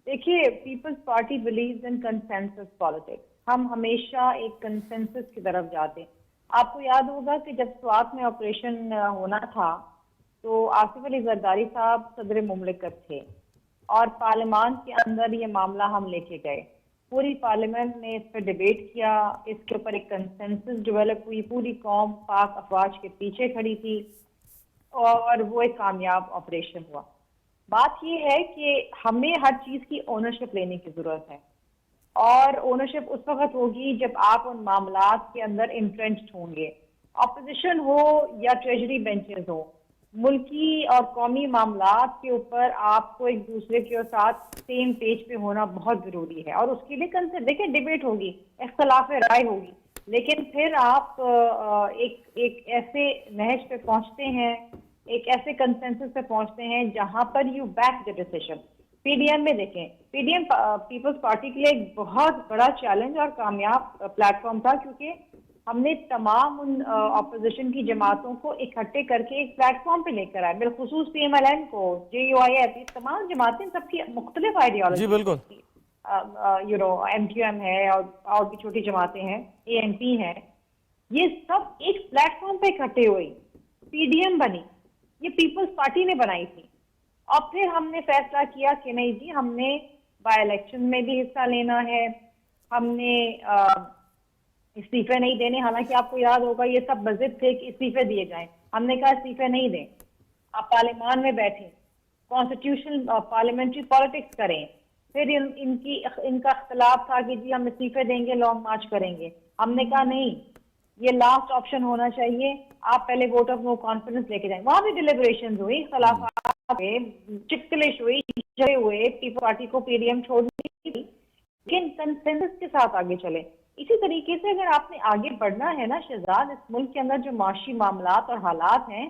دیکھیے, Peoples Party believes in consensus politics. ہم ہمیشہ ایک کنسنسس کی طرف جاتے ہیں. آپ کو یاد ہوگا کہ جب سوات میں آپریشن ہونا تھا تو آصف علی زرداری صاحب صدر مملکت تھے اور پارلیمان کے اندر یہ معاملہ ہم لے کے گئے. پوری پارلیمنٹ نے اس پہ ڈیبیٹ کیا, اس کے اوپر ایک کنسنسس ڈیولپ ہوئی, پوری قوم پاک افواج کے پیچھے کھڑی تھی اور وہ ایک کامیاب آپریشن ہوا. بات یہ ہے کہ ہمیں ہر چیز کی اونرشپ لینے کی ضرورت ہے, اور اونرشپ اس وقت ہوگی جب آپ ان معاملات کے اندر انٹرنچڈ ہوں گے. اپوزیشن ہو یا ٹریجری بینچز ہو, ملکی اور قومی معاملات کے اوپر آپ کو ایک دوسرے کے ساتھ سیم پیج پہ ہونا بہت ضروری ہے, اور اس کے لیے دیکھیں ڈیبیٹ ہوگی, اختلاف رائے ہوگی, لیکن پھر آپ ایک ایسے نہج پہ پہنچتے ہیں, ایک ایسے کنسنسس پہ پہنچتے ہیں جہاں پر you back the decision. P D M میں دیکھیں, P D M Peoples Party کے لیے ایک بہت بڑا چیلنج اور کامیاب پلیٹ فارم تھا, کیونکہ ہم نے تمام ان اپوزیشن کی جماعتوں کو اکٹھے کر کے ایک پلیٹ فارم پہ لے کر آئے, بالخصوص پی ایم ایل این کو, جے یو آئی ایف, تمام جماعتیں سب کی مختلف آئیڈیالوجی. جی بالکل, ایم کیو ایم ہے اور بھی چھوٹی جماعتیں ہیں, اے این پی ہیں, یہ سب ایک پلیٹ فارم پہ اکٹھے ہوئی, پی ڈی ایم بنی. یہ پیپلز پارٹی نے بنائی تھی, اور پھر ہم نے فیصلہ کیا کہ نہیں جی, ہم نے بائی الیکشن میں بھی حصہ لینا ہے, ہم نے استعفے نہیں دینے. حالانکہ آپ کو یاد ہوگا یہ سب بضد تھے کہ استعفے دیے جائیں. ہم نے کہا استعفے نہیں دیں, آپ پارلیمان میں بیٹھیں, کانسٹیٹیوشن پارلیمنٹری پالیٹکس کریں. پھر ان کا اختلاف تھا کہ جی ہم استعفے دیں گے, لانگ مارچ کریں گے. ہم نے کہا نہیں, یہ لاسٹ آپشن ہونا چاہیے, آپ پہلے ووٹ آف نو کانفیڈنس لے کے جائیں. وہاں بھی ڈیلیبریشنز ہوئی, اختلافات چکلش ہوئی, جھگڑے ہوئے, پیپل پارٹی کو پی ڈی ایم چھوڑنی تھی, لیکن کنسنسس کے ساتھ آگے چلے. اسی طریقے سے اگر آپ نے آگے بڑھنا ہے نا شہزاد, اس ملک کے اندر جو معاشی معاملات اور حالات ہیں,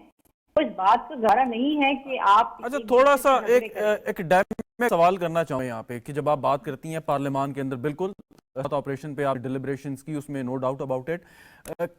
وہ اس بات کا گزارا نہیں ہے کہ آپ. اچھا, تھوڑا سا ایک ڈائنامک سوال کرنا چاہوں یہاں پہ کہ جب آپ بات کرتی ہیں پارلیمان کے اندر, بالکل آپریشن پہ آپ ڈیلیبریشنز کی, اس میں no doubt about it.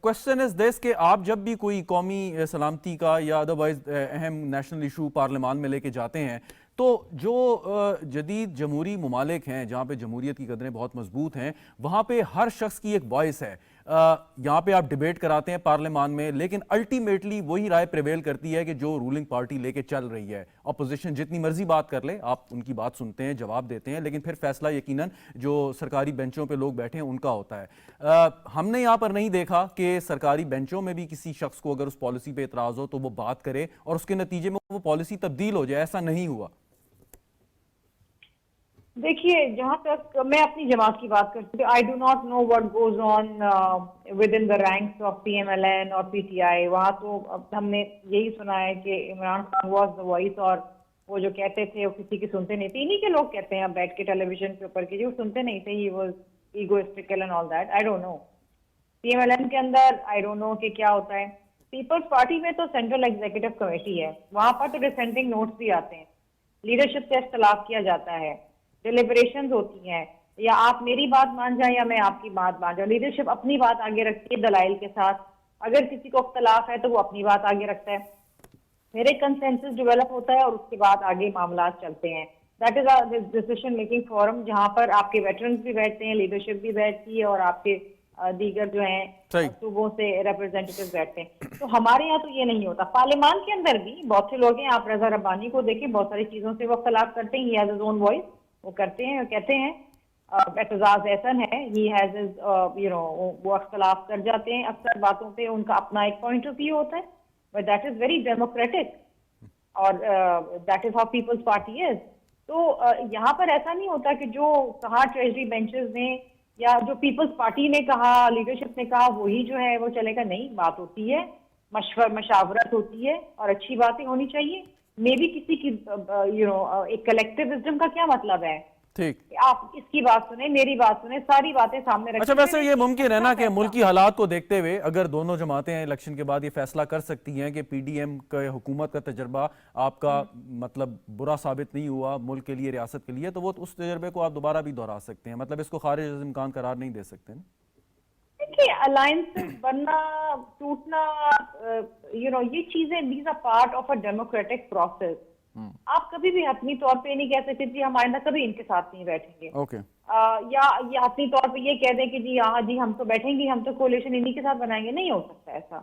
Question is this کہ آپ جب بھی کوئی قومی سلامتی کا یا ادروائز اہم نیشنل ایشو پارلیمان میں لے کے جاتے ہیں, تو جو جدید جمہوری ممالک ہیں جہاں پہ جمہوریت کی قدریں بہت مضبوط ہیں, وہاں پہ ہر شخص کی ایک وائس ہے. یہاں پہ آپ ڈیبیٹ کراتے ہیں پارلیمان میں, لیکن الٹیمیٹلی وہی رائے پریویل کرتی ہے کہ جو رولنگ پارٹی لے کے چل رہی ہے. اپوزیشن جتنی مرضی بات کر لے, آپ ان کی بات سنتے ہیں, جواب دیتے ہیں, لیکن پھر فیصلہ یقیناً جو سرکاری بینچوں پہ لوگ بیٹھے ہیں ان کا ہوتا ہے. ہم نے یہاں پر نہیں دیکھا کہ سرکاری بینچوں میں بھی کسی شخص کو اگر اس پالیسی پہ اعتراض ہو تو وہ بات کرے اور اس کے نتیجے میں وہ پالیسی تبدیل ہو جائے. ایسا نہیں ہوا. دیکھیے, جہاں تک میں اپنی جماعت کی بات کرتی ہوں, I do not know what goes on within the ranks of P M L N اور پی ٹی آئی. وہاں تو ہم نے یہی سنا ہے کہ Imran Khan was the voice, اور وہ جو کہتے تھے وہ کسی کی سنتے نہیں تھے. انہی کے لوگ کہتے ہیں بیٹھ کے ٹیلی ویژن کے اوپر کہ وہ سنتے نہیں تھے, he was egoistical and all that. I don't know P M L N کے اندر, آئی ڈونٹ نو کہ کیا ہوتا ہے. پیپلز پارٹی میں تو سینٹرل ایگزیکٹو کمیٹی ہے, وہاں پر تو ڈسینٹنگ نوٹس بھی آتے ہیں, لیڈرشپ سے اختلاف کیا جاتا ہے, ڈیلیبریشنز ہوتی ہیں, یا آپ میری بات مان جائیں یا میں آپ کی بات مان جاؤں. لیڈرشپ اپنی بات آگے رکھتی ہے دلائل کے ساتھ. اگر کسی کو اختلاف ہے تو وہ اپنی بات آگے رکھتا ہے, پھر ایک کنسنسس ڈیولپ ہوتا ہے اور اس کے بعد آگے معاملات چلتے ہیں. That is a decision making forum, جہاں پر آپ کے ویٹرنز بھی بیٹھتے ہیں, لیڈرشپ بھی بیٹھتی ہے, اور آپ کے دیگر جو ہیں صوبوں سے ریپرزینٹیٹیو بیٹھتے ہیں. تو ہمارے یہاں تو یہ نہیں ہوتا. پارلیمان کے اندر بھی بہت سے لوگ ہیں, آپ رضا ربانی کو دیکھیں, بہت ساری چیزوں سے وہ اختلاف کرتے ہیں, he has his own voice, وہ کرتے ہیں اور کہتے ہیں. اعتزاز احسن ہے, ہی ہیز ہز وہ اختلاف کر جاتے ہیں اکثر باتوں پہ, ان کا اپنا ایک پوائنٹ آف ویو ہوتا ہے, but that is very democratic اور that is how Peoples Party is. تو یہاں پر ایسا نہیں ہوتا کہ جو کہا ٹریجری بینچز نے یا جو پیپلز پارٹی نے کہا, لیڈرشپ نے کہا, وہی جو ہے وہ چلے گا. نہیں, بات ہوتی ہے, مشاورت ہوتی ہے اور اچھی باتیں ہونی چاہیے. مے بی کسی کی ایک کلیکٹیو وزڈم کا کیا مطلب ہے, ٹھیک, آپ اس کی بات سنیں, میری بات سنیں, ساری باتیں سامنے رکھیں. اچھا ویسے یہ ممکن ہے نا کہ ملکی حالات کو دیکھتے ہوئے اگر دونوں جماعتیں الیکشن کے بعد یہ فیصلہ کر سکتی ہیں کہ پی ڈی ایم کا حکومت کا تجربہ آپ کا مطلب برا ثابت نہیں ہوا ملک کے لیے, ریاست کے لیے, تو وہ اس تجربے کو آپ دوبارہ بھی دہرا سکتے ہیں, مطلب اس کو خارج از امکان قرار نہیں دے سکتے نا. دیکھیے الائنس بننا, ٹوٹنا, یہ چیزیں these are part of a democratic process. آپ کبھی بھی حتمی طور پہ نہیں کہہ سکتے جی ہم آئندہ کبھی ان کے ساتھ نہیں بیٹھیں گے, یا یہ حتمی طور پہ یہ کہہ دیں کہ جی ہاں جی ہم تو بیٹھیں گے, ہم تو کولیشن انہی کے ساتھ بنائیں گے. نہیں ہو سکتا ایسا.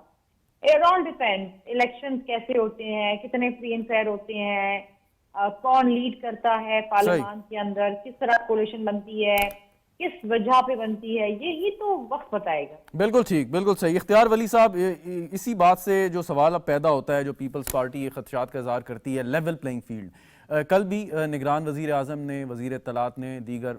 اٹ آل ڈیپینڈ الیکشن کیسے ہوتے ہیں, کتنے فری اینڈ فیئر ہوتے ہیں, کون لیڈ کرتا ہے پارلیمان کے اندر, کس طرح کولیشن بنتی ہے, کس وجہ پہ بنتی ہے, یہ تو وقت بتائے گا. بالکل ٹھیک, بالکل صحیح. اختیار ولی صاحب, اسی بات سے جو سوال اب پیدا ہوتا ہے, جو پیپلز پارٹی خدشات کا اظہار کرتی ہے, لیول پلینگ فیلڈ. کل بھی نگران وزیر اعظم نے, وزیر اطلاعات نے, دیگر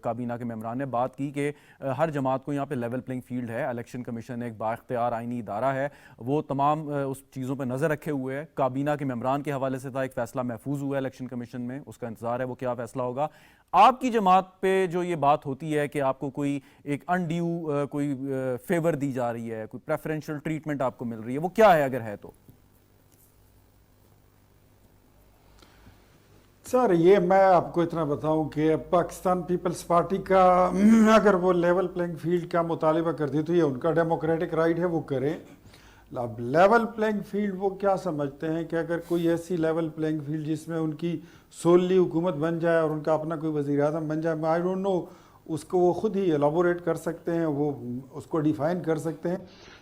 کابینہ کے ممبران نے بات کی کہ ہر جماعت کو یہاں پہ لیول پلینگ فیلڈ ہے. الیکشن کمیشن ایک بااختیار آئینی ادارہ ہے, وہ تمام اس چیزوں پہ نظر رکھے ہوئے ہے. کابینہ کے ممبران کے حوالے سے تھا ایک فیصلہ محفوظ ہوا ہے الیکشن کمیشن میں, اس کا انتظار ہے وہ کیا فیصلہ ہوگا. آپ کی جماعت پہ جو یہ بات ہوتی ہے کہ آپ کو کوئی ایک انڈیو کوئی فیور دی جا رہی ہے, کوئی پریفرنشل ٹریٹمنٹ آپ کو مل رہی ہے, وہ کیا ہے اگر ہے تو؟ سر یہ میں آپ کو اتنا بتاؤں کہ پاکستان پیپلز پارٹی کا اگر وہ لیول پلینگ فیلڈ کا مطالبہ کرتی تو یہ ان کا ڈیموکریٹک رائٹ ہے, وہ کریں. اب لیول پلینگ فیلڈ وہ کیا سمجھتے ہیں کہ اگر کوئی ایسی لیول پلینگ فیلڈ جس میں ان کی سوللی حکومت بن جائے اور ان کا اپنا کوئی وزیر اعظم بن جائے, آئی ڈونٹ نو, اس کو وہ خود ہی ایلابوریٹ کر سکتے ہیں, وہ اس کو ڈیفائن کر سکتے ہیں.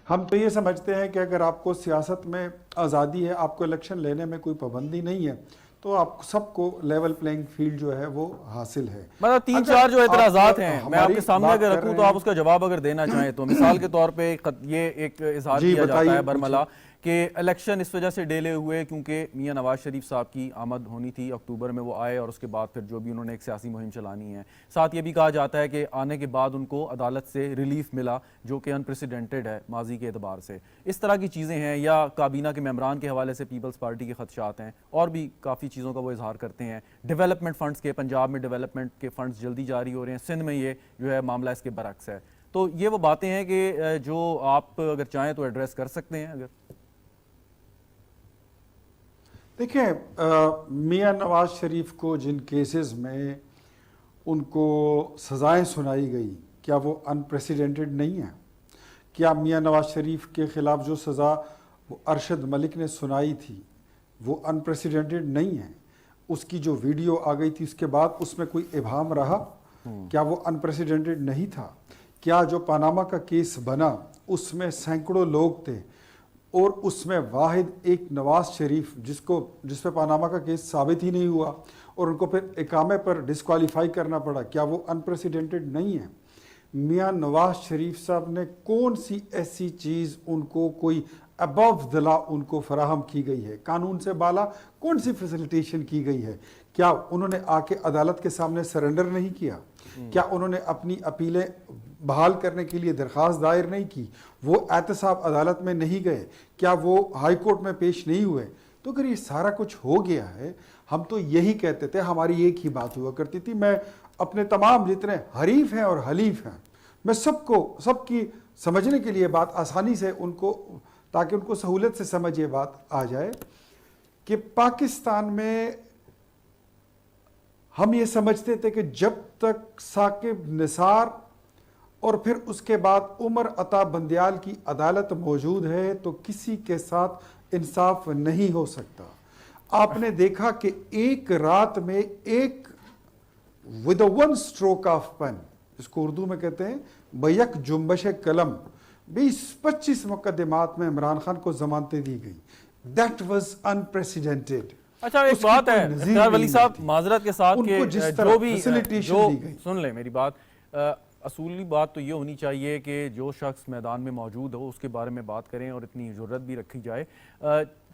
ہم تو یہ سمجھتے ہیں کہ اگر آپ کو سیاست میں آزادی ہے, آپ کو الیکشن لینے میں کوئی پابندی نہیں ہے, تو آپ سب کو لیول پلینگ فیلڈ جو ہے وہ حاصل ہے. مطلب 3-4 جو اعتراضات ہیں میں آپ کے سامنے اگر رکھوں تو آپ اس کا جواب اگر دینا چاہیں تو, مثال کے طور پہ یہ ایک اظہار کیا جاتا ہے برملا کہ الیکشن اس وجہ سے ڈیلے ہوئے کیونکہ میاں نواز شریف صاحب کی آمد ہونی تھی اکتوبر میں, وہ آئے اور اس کے بعد پھر جو بھی انہوں نے ایک سیاسی مہم چلانی ہے. ساتھ یہ بھی کہا جاتا ہے کہ آنے کے بعد ان کو عدالت سے ریلیف ملا جو کہ انپریسیڈنٹڈ ہے ماضی کے اعتبار سے. اس طرح کی چیزیں ہیں, یا کابینہ کے ممبران کے حوالے سے پیپلز پارٹی کے خدشات ہیں, اور بھی کافی چیزوں کا وہ اظہار کرتے ہیں. ڈیولپمنٹ فنڈز کے, پنجاب میں ڈیولپمنٹ کے فنڈز جلدی جاری ہو رہے ہیں, سندھ میں یہ جو ہے معاملہ اس کے برعکس ہے. تو یہ وہ باتیں ہیں کہ جو آپ اگر چاہیں تو ایڈریس کر سکتے ہیں. اگر دیکھیں میاں نواز شریف کو جن کیسز میں ان کو سزائیں سنائی گئی, کیا وہ انپریسیڈنٹڈ نہیں ہیں؟ کیا میاں نواز شریف کے خلاف جو سزا وہ ارشد ملک نے سنائی تھی وہ انپریسیڈنٹڈ نہیں ہے؟ اس کی جو ویڈیو آ گئی تھی اس کے بعد اس میں کوئی ابہام رہا, کیا وہ انپریسیڈنٹڈ نہیں تھا؟ کیا جو پاناما کا کیس بنا اس میں سینکڑوں لوگ تھے اور اس میں واحد ایک نواز شریف جس پہ پاناما کا کیس ثابت ہی نہیں ہوا اور ان کو پھر اقامے پر ڈسکوالیفائی کرنا پڑا, کیا وہ انپریسیڈنٹڈ نہیں ہے؟ میاں نواز شریف صاحب نے کون سی ایسی چیز ان کو کوئی ابو دی لا ان کو فراہم کی گئی ہے, قانون سے بالا کون سی فیسیلیٹیشن کی گئی ہے؟ کیا انہوں نے آ کے عدالت کے سامنے سرنڈر نہیں کیا؟ کیا انہوں نے اپنی اپیلیں بحال کرنے کے لیے درخواست دائر نہیں کی؟ وہ احتساب عدالت میں نہیں گئے؟ کیا وہ ہائی کورٹ میں پیش نہیں ہوئے؟ تو اگر یہ سارا کچھ ہو گیا ہے, ہم تو یہی کہتے تھے, ہماری ایک ہی بات ہوا کرتی تھی, میں اپنے تمام جتنے حریف ہیں اور حلیف ہیں میں سب کی سمجھنے کے لیے بات آسانی سے ان کو, تاکہ ان کو سہولت سے سمجھ یہ بات آ جائے کہ پاکستان میں ہم یہ سمجھتے تھے کہ جب تک ثاقب نثار اور پھر اس کے بعد عمر عطا بندیال کی عدالت موجود ہے تو کسی کے ساتھ انصاف نہیں ہو سکتا. آپ نے دیکھا کہ ایک رات میں ایک with a one stroke of pen, جس کو اردو میں کہتے ہیں بیک جنبش قلم, 20-25 مقدمات میں عمران خان کو ضمانتیں دی گئی. That was unprecedented. اچھا ایک اس کی بات ہے کوئی نظیر اختیار ولی نہیں صاحب تھی۔ معذرت کے ساتھ ان کہ کو جس طرح جو بھی facilitation دی گئی۔ سن لیں میری بات، اصولی بات تو یہ ہونی چاہیے کہ جو شخص میدان میں موجود ہو اس کے بارے میں بات کریں اور اتنی جرت بھی رکھی جائے۔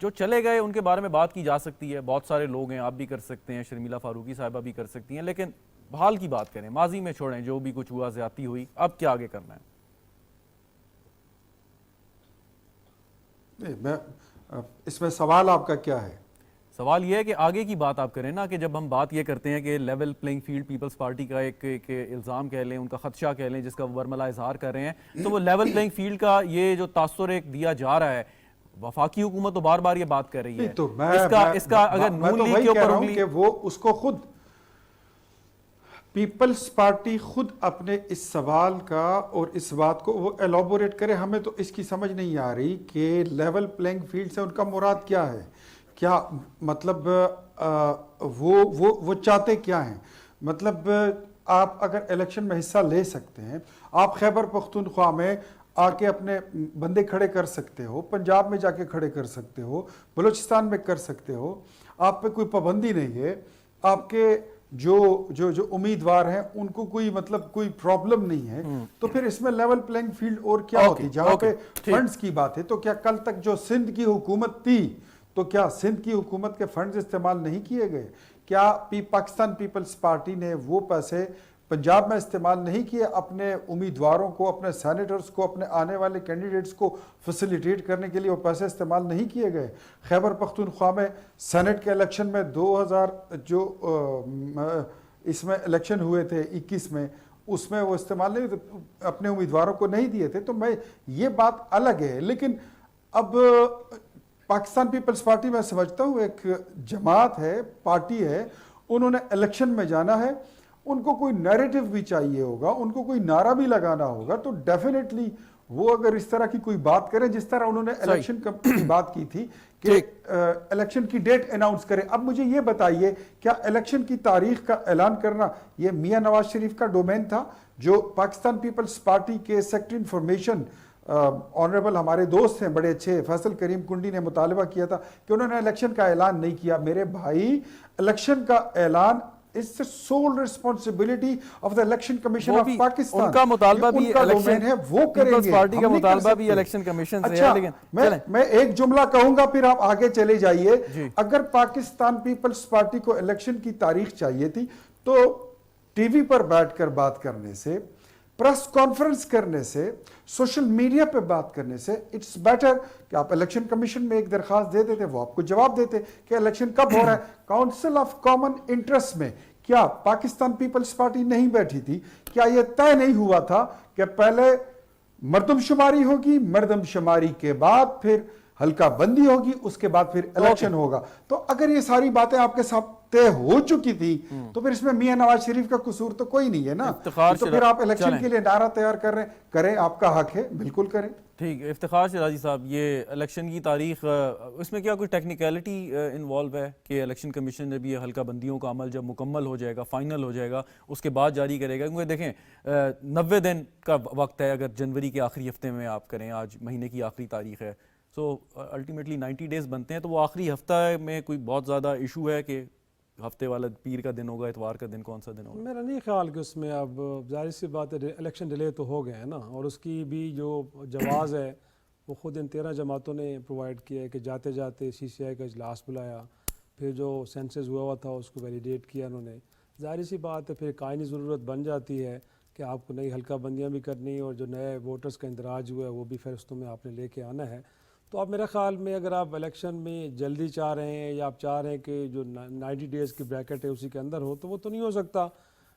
جو چلے گئے ان کے بارے میں بات کی جا سکتی ہے، بہت سارے لوگ ہیں، آپ بھی کر سکتے ہیں، شرمیلا فاروقی صاحبہ بھی کر سکتی ہیں، لیکن حال کی بات کریں، ماضی میں چھوڑیں جو بھی کچھ ہوا، زیادتی ہوئی، اب کیا آگے کرنا ہے؟ اس میں سوال آپ کا کیا ہے؟ سوال یہ ہے کہ آگے کی بات آپ کریں نا، کہ جب ہم بات یہ کرتے ہیں کہ level playing field Peoples Party کا ایک الزام کہہ لیں، ان کا خدشہ کہہ لیں، جس کا ورملا اظہار کر رہے ہیں، تو وہ لیول پلینگ فیلڈ کا یہ جو تاثر ایک دیا جا رہا ہے، وفاقی حکومت تو بار بار یہ بات کر رہی ہے، تو اس کا اگر نون لیگ کے اوپر کہ وہ اس کو خود پیپلز پارٹی خود اپنے اس سوال کا اور اس بات کو وہ ایلابوریٹ کرے۔ ہمیں تو اس کی سمجھ نہیں آ رہی کہ لیول پلینگ فیلڈ سے ان کا مراد کیا ہے، کیا مطلب وہ چاہتے کیا ہیں؟ مطلب آپ اگر الیکشن میں حصہ لے سکتے ہیں، آپ خیبر پختونخوا میں آ کے اپنے بندے کھڑے کر سکتے ہو، پنجاب میں جا کے کھڑے کر سکتے ہو، بلوچستان میں کر سکتے ہو، آپ پہ کوئی پابندی نہیں ہے، آپ کے جو امیدوار ہیں ان کو کوئی مطلب کوئی پرابلم نہیں ہے، تو پھر اس میں لیول پلینگ فیلڈ اور کیا ہوتی؟ جہاں پہ فنڈز کی بات ہے تو کیا کل تک جو سندھ کی حکومت تھی تو کیا سندھ کی حکومت کے فنڈز استعمال نہیں کیے گئے؟ کیا پاکستان پیپلز پارٹی نے وہ پیسے پنجاب میں استعمال نہیں کیے اپنے امیدواروں کو، اپنے سینیٹرز کو، اپنے آنے والے کینڈیڈیٹس کو فیسیلیٹیٹ کرنے کے لیے وہ پیسے استعمال نہیں کیے گئے؟ خیبر پختونخوا میں سینٹ کے الیکشن میں 2000 جو اس میں الیکشن ہوئے تھے 21 میں، اس میں وہ استعمال نہیں، اپنے امیدواروں کو نہیں دیے تھے، تو میں یہ بات الگ ہے۔ لیکن اب پاکستان پیپلز پارٹی میں سمجھتا ہوں ایک جماعت ہے، پارٹی ہے، انہوں نے الیکشن میں جانا ہے، ان کو کوئی نیریٹو بھی چاہیے ہوگا، ان کو کوئی نعرہ بھی لگانا ہوگا، تو ڈیفینیٹلی وہ اگر اس طرح کی کوئی بات کریں جس طرح انہوں نے الیکشن کی بات کی تھی کہ الیکشن کی ڈیٹ اناؤنس کریں۔ اب مجھے یہ بتائیے کیا الیکشن کی تاریخ کا اعلان کرنا یہ میاں نواز شریف کا ڈومین تھا؟ جو پاکستان پیپلز پارٹی کے سیکرٹری انفارمیشن آنریبل ہمارے دوست ہیں بڑے اچھے، فیصل کریم کنڈی نے مطالبہ کیا تھا کہ انہوں نے الیکشن کا اعلان نہیں کیا۔ میرے بھائی، الیکشن کا اعلان is the sole responsibility of the election commission of Pakistan۔ ان کا مطالبہ بھی الیکشن ہے، وہ کریں گے، پارٹی کا مطالبہ بھی الیکشن کمیشن سے ہے۔ لیکن میں ایک جملہ کہوں گا پھر آپ آگے چلے جائیے۔ اگر پاکستان پیپلز پارٹی کو الیکشن کی تاریخ چاہیے تھی تو ٹی وی پر بیٹھ کر بات کرنے سے، پریس کانفرنس کرنے سے، سوشل میڈیا پہ بات کرنے سے اٹس بیٹر کہ آپ الیکشن کمیشن میں ایک درخواست دے دیتے، وہ آپ کو جواب دیتے کہ الیکشن کب ہو رہا ہے۔ کاؤنسل آف کامن انٹرسٹ میں کیا پاکستان پیپلز پارٹی نہیں بیٹھی تھی؟ کیا یہ طے نہیں ہوا تھا کہ پہلے مردم شماری ہوگی، مردم شماری کے بعد پھر حلقہ بندی ہوگی، اس کے بعد پھر الیکشن ہوگا؟ تو اگر یہ ساری باتیں آپ کے ساتھ طے ہو چکی تھی تو پھر اس میں میاں نواز شریف کا قصور تو کوئی نہیں ہے نا۔ تو پھر آپ الیکشن کے لیے نعرہ تیار کر رہے ہیں، کریں، آپ کا حق ہے، بالکل کریں۔ ٹھیک ہے افتخار شیرازی صاحب، یہ الیکشن کی تاریخ، اس میں کیا کوئی ٹیکنیکلٹی انوالو ہے کہ الیکشن کمیشن نے بھی یہ حلقہ بندیوں کا عمل جب مکمل ہو جائے گا، فائنل ہو جائے گا، اس کے بعد جاری کرے گا؟ کیونکہ دیکھیں 90 دن کا وقت ہے، اگر جنوری کے آخری ہفتے میں آپ کریں، آج مہینے کی آخری تاریخ ہے، سو الٹیمیٹلی 90 ڈیز بنتے ہیں، تو وہ آخری ہفتہ میں کوئی بہت زیادہ ایشو ہے کہ ہفتے والا پیر کا دن ہوگا، اتوار کا دن کون سا دن ہوگا؟ میرا نہیں خیال کہ اس میں اب ظاہر سی بات ہے الیکشن ڈیلے تو ہو گئے ہیں نا، اور اس کی بھی جو جواز ہے وہ خود ان 13 جماعتوں نے پرووائڈ کیا ہے کہ جاتے جاتے CCI کا اجلاس بلایا، پھر جو سینسس ہوا تھا اس کو ویلیڈیٹ کیا انہوں نے۔ ظاہر سی بات ہے پھر قائنی ضرورت بن جاتی ہے کہ آپ کو نئی حلقہ بندیاں بھی کرنی، اور جو نئے ووٹرز کا اندراج ہوا ہے وہ بھی فہرستوں میں آپ نے لے کے آنا ہے۔ تو اب میرے خیال میں اگر آپ الیکشن میں جلدی چاہ رہے ہیں یا آپ چاہ رہے ہیں کہ جو 90 ڈیز کی بریکٹ ہے اسی کے اندر ہو، تو وہ تو نہیں ہو سکتا۔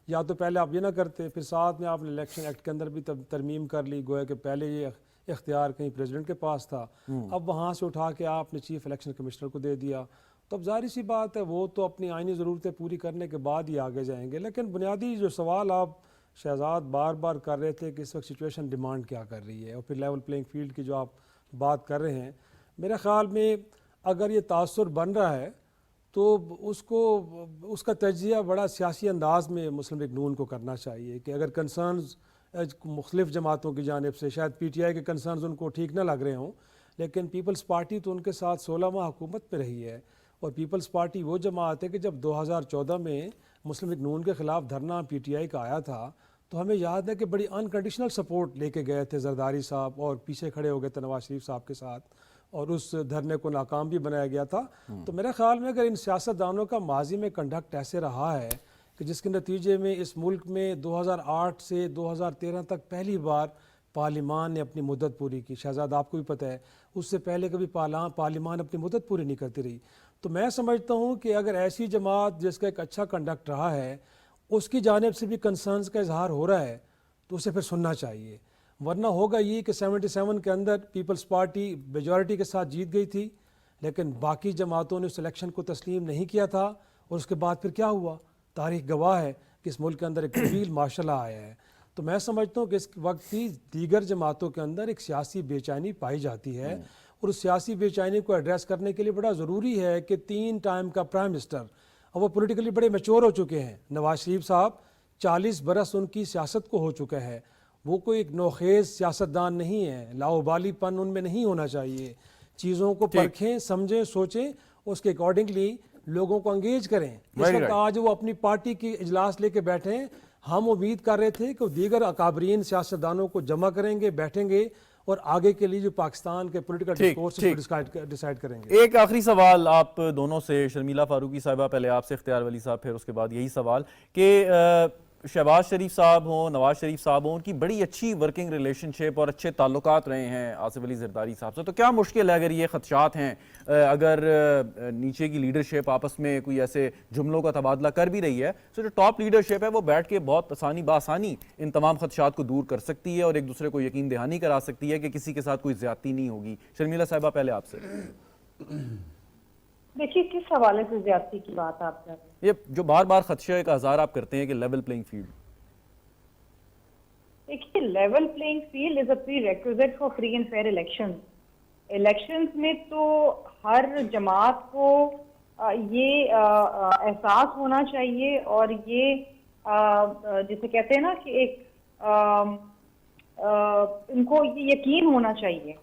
یا تو پہلے آپ یہ نہ کرتے، پھر ساتھ میں آپ نے الیکشن ایکٹ کے اندر بھی ترمیم کر لی، گویا کہ پہلے یہ اختیار کہیں پریزیڈنٹ کے پاس تھا، اب وہاں سے اٹھا کے آپ نے چیف الیکشن کمشنر کو دے دیا۔ تو اب ظاہر سی بات ہے وہ تو اپنی آئینی ضرورتیں پوری کرنے کے بعد ہی آگے جائیں گے۔ لیکن بنیادی جو سوال آپ شہزاد بار بار کر رہے تھے کہ اس وقت سچویشن ڈیمانڈ کیا کر رہی ہے، اور پھر لیول پلینگ فیلڈ کی جو آپ بات کر رہے ہیں، میرے خیال میں اگر یہ تاثر بن رہا ہے تو اس کا تجزیہ بڑا سیاسی انداز میں مسلم لیگ نون کو کرنا چاہیے کہ اگر کنسرنز مختلف جماعتوں کی جانب سے، شاید PTI کے کنسرنز ان کو ٹھیک نہ لگ رہے ہوں، لیکن پیپلز پارٹی تو ان کے ساتھ 16 ماہ حکومت پہ رہی ہے، اور پیپلز پارٹی وہ جماعت ہے کہ جب 2014 میں مسلم لیگ نون کے خلاف دھرنا پی ٹی آئی کا آیا تھا تو ہمیں یاد ہے کہ بڑی انکنڈیشنل سپورٹ لے کے گئے تھے زرداری صاحب، اور پیچھے کھڑے ہو گئے تھے نواز شریف صاحب کے ساتھ، اور اس دھرنے کو ناکام بھی بنایا گیا تھا. تو میرے خیال میں اگر ان سیاستدانوں کا ماضی میں کنڈکٹ ایسے رہا ہے کہ جس کے نتیجے میں اس ملک میں 2008 سے 2013 تک پہلی بار پارلیمان نے اپنی مدت پوری کی، شہزاد آپ کو بھی پتہ ہے اس سے پہلے کبھی پارلیمان اپنی مدت پوری نہیں کرتی رہی. تو میں سمجھتا ہوں کہ اگر ایسی جماعت جس کا ایک اچھا کنڈکٹ رہا ہے اس کی جانب سے بھی کنسرنز کا اظہار ہو رہا ہے تو اسے پھر سننا چاہیے، ورنہ ہوگا یہ کہ 77 کے اندر پیپلز پارٹی میجورٹی کے ساتھ جیت گئی تھی لیکن باقی جماعتوں نے اس الیکشن کو تسلیم نہیں کیا تھا، اور اس کے بعد پھر کیا ہوا؟ تاریخ گواہ ہے کہ اس ملک کے اندر ایک طویل معاشرہ آیا ہے. تو میں سمجھتا ہوں کہ اس وقت بھی دیگر جماعتوں کے اندر ایک سیاسی بے چینی پائی جاتی ہے، اور اس سیاسی بے چینی کو ایڈریس کرنے کے لیے بڑا ضروری ہے کہ 3 ٹائم کا پرائم منسٹر، اور وہ پولیٹیکلی بڑے میچور ہو چکے ہیں. نواز شریف صاحب 40 برس ان کی سیاست کو ہو چکا ہے، وہ کوئی ایک نوخیز سیاستدان نہیں ہے، لاؤبالی پن ان میں نہیں ہونا چاہیے. چیزوں کو پرکھیں، سمجھیں، سوچیں، اس کے اکارڈنگلی لوگوں کو انگیج کریں. اس وقت آج وہ اپنی پارٹی کی اجلاس لے کے بیٹھے ہیں، ہم امید کر رہے تھے کہ وہ دیگر اکابرین سیاستدانوں کو جمع کریں گے، بیٹھیں گے اور آگے کے لیے جو پاکستان کے پولیٹیکل ڈسکورس کو ڈیسائیڈ کریں گے. ایک آخری سوال آپ دونوں سے، شرمیلا فاروقی صاحبہ پہلے آپ سے، اختیار ولی صاحب پھر اس کے بعد یہی سوال کہ شہباز شریف صاحب ہوں، نواز شریف صاحب ہوں، ان کی بڑی اچھی ورکنگ ریلیشن شپ اور اچھے تعلقات رہے ہیں آصف علی زرداری صاحب سے، تو کیا مشکل ہے اگر یہ خدشات ہیں اگر نیچے کی لیڈرشپ آپس میں کوئی ایسے جملوں کا تبادلہ کر بھی رہی ہے تو جو ٹاپ لیڈرشپ ہے وہ بیٹھ کے بہت بآسانی ان تمام خدشات کو دور کر سکتی ہے اور ایک دوسرے کو یقین دہانی کرا سکتی ہے کہ کسی کے ساتھ کوئی زیادتی نہیں ہوگی؟ شرمیلا صاحبہ پہلے آپ سے. دیکھیے کس حوالے سے زیادتی کی بات آپ کر رہے ہیں؟ یہ جو بار بار خدشے کا اظہار آپ کرتے ہیں کہ لیول پلینگ فیلڈ. دیکھیے level playing field is a prerequisite for free and fair election. Elections میں تو ہر جماعت کو یہ احساس ہونا چاہیے اور یہ جسے کہتے ہیں نا کہ ایک ان کو یہ یقین ہونا چاہیے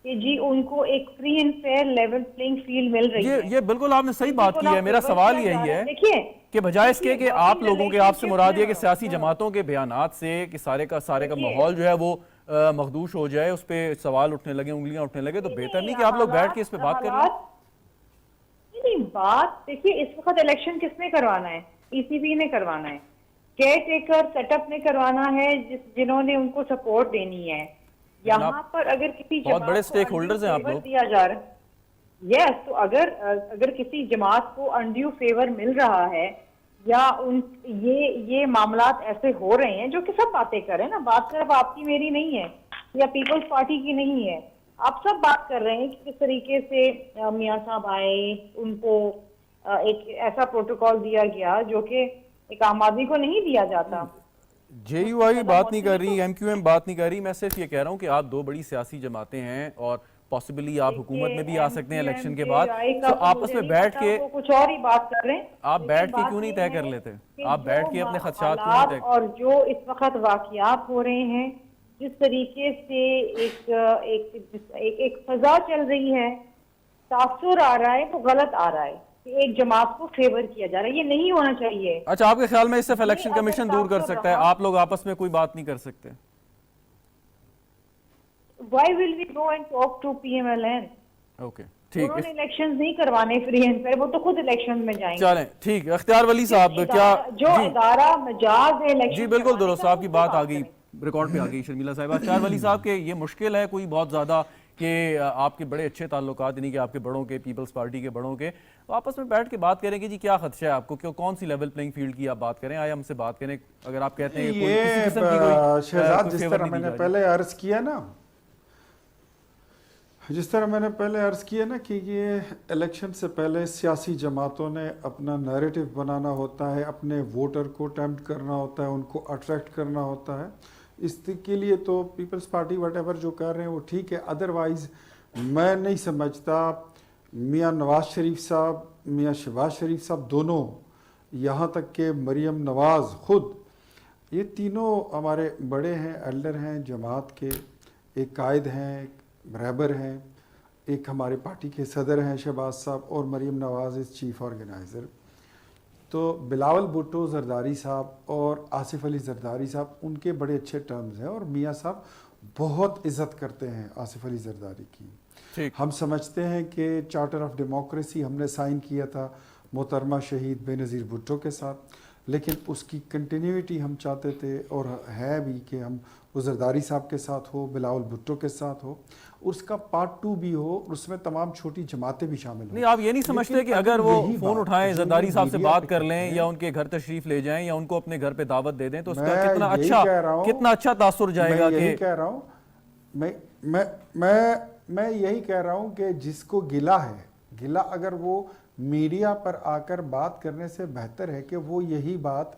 کہ جی ان کو ایک free and fair level playing field مل رہی ہے. یہ بالکل آپ نے صحیح بات کی ہے. میرا سوال یہی ہے کہ بجائے اس کے کہ آپ لوگوں کے، آپ سے مراد یہ کہ سیاسی جماعتوں کے بیانات سے کہ سارے کا ماحول جو ہے وہ مخدوش ہو جائے، اس پہ سوال اٹھنے لگے، انگلیاں اٹھنے لگے، تو بہتر نہیں کہ آپ لوگ بیٹھ کے اس پہ بات کریں؟ نہیں، بات دیکھیے اس وقت الیکشن کس نے کروانا ہے؟ ای سی بی نے کروانا ہے، کیئر ٹیکر سیٹ اپ نے کروانا ہے جنہوں نے ان کو سپورٹ دینی ہے. یہاں پر اگر کسی بہت بڑے سٹیک ہولڈرز ہیں آپ لوگ. دیا جا رہا ہے یس، تو اگر کسی جماعت کو انڈیو فیور مل رہا ہے یا یہ معاملات ایسے ہو رہے ہیں جو کہ سب باتیں کر رہے ہیں نا، بات صرف آپ کی میری نہیں ہے یا پیپلز پارٹی کی نہیں ہے، آپ سب بات کر رہے ہیں کہ کس طریقے سے میاں صاحب آئے، ان کو ایک ایسا پروٹوکول دیا گیا جو کہ ایک عام آدمی کو نہیں دیا جاتا. جے یو آئی بات نہیں کر رہی، ایم کیو ایم بات نہیں کر رہی، میں صرف یہ کہہ رہا ہوں کہ آپ دو بڑی سیاسی جماعتیں ہیں اور پاسبلی آپ حکومت میں بھی آ سکتے ہیں الیکشن کے بعد، تو آپس میں بیٹھ کے کچھ اور ہی بات کر رہے ہیں. آپ بیٹھ کے کیوں نہیں طے کر لیتے؟ آپ بیٹھ کے اپنے خدشات کیوں نہیں طے؟ اور جو اس وقت واقعات ہو رہے ہیں، جس طریقے سے ایک فضا چل رہی ہے، تاثر آ رہا ہے، وہ غلط آ رہا ہے کہ ایک جماعت کو فیور کیا جا رہا ہے، یہ نہیں ہونا چاہیے. اچھا، آپ کے خیال میں اس سے الیکشن کمیشن دور کر سکتا ہے، آپ لوگ آپس میں کوئی بات نہیں کر سکتے؟ Why will we go and talk to PMLN؟ Okay ٹھیک، انہوں نے الیکشنز نہیں کروانے فری اینڈ فیئر، وہ تو خود الیکشنز میں جائیں گے. چلیں ٹھیک. اختیار ولی صاحب کیا جو ادارہ مجاز ہے الیکشن، جی بالکل درست، آپ کی بات آ گئی، ریکارڈ پہ آ گئی شرمیلا صاحبہ. اختیار ولی صاحب کہ یہ مشکل ہے کوئی بہت زیادہ کہ آپ کے بڑے اچھے تعلقات، یعنی کہ آپ کے بڑوں کے، پیپلز پارٹی کے بڑوں کے، آپس میں بیٹھ کے بات کریں کہ جی کیا خدشہ ہے آپ کو، کون سی لیول پلینگ فیلڈ کی آپ بات کریں، آئے ہم سے بات کریں. اگر آپ کہتے ہیں یہ شہزاد جس طرح میں نے پہلے عرض کیا نا کہ یہ الیکشن سے پہلے سیاسی جماعتوں نے اپنا نیریٹو بنانا ہوتا ہے، اپنے ووٹر کو ٹیمپٹ کرنا ہوتا ہے، ان کو اٹریکٹ کرنا ہوتا ہے. اس کے لیے تو پیپلز پارٹی وٹ ایور جو کر رہے ہیں وہ ٹھیک ہے. ادروائز میں نہیں سمجھتا میاں نواز شریف صاحب، میاں شہباز شریف صاحب دونوں، یہاں تک کہ مریم نواز خود، یہ تینوں ہمارے بڑے ہیں، ایلڈر ہیں جماعت کے، ایک قائد ہیں، ایک رہبر ہیں. ایک ہماری پارٹی کے صدر ہیں شہباز صاحب اور مریم نواز از چیف آرگنائزر. تو بلاول بھٹو زرداری صاحب اور آصف علی زرداری صاحب ان کے بڑے اچھے ٹرمز ہیں اور میاں صاحب بہت عزت کرتے ہیں آصف علی زرداری کی. ہم سمجھتے ہیں کہ چارٹر آف ڈیموکریسی ہم نے سائن کیا تھا محترمہ شہید بے نظیر بھٹو کے ساتھ, لیکن اس کی کنٹینیوٹی ہم چاہتے تھے اور ہے بھی کہ ہم وہ زرداری صاحب کے ساتھ ہو, بلاول بھٹو کے ساتھ ہو, اس کا پارٹ 2 بھی ہو اور اس میں تمام چھوٹی جماعتیں بھی شامل ہوں. نہیں, آپ یہ نہیں سمجھتے کہ اگر وہ فون اٹھائیں زرداری صاحب سے بات کر لیں یا ان کے گھر تشریف لے جائیں یا ان کو اپنے گھر پہ دعوت دے دیں تو اس کا کتنا اچھا تاثر جائے گا. میں یہی کہہ رہا ہوں, میں یہی کہہ رہا ہوں کہ جس کو گلہ ہے, گلہ اگر وہ میڈیا پر آ کر بات کرنے سے بہتر ہے کہ وہ یہی بات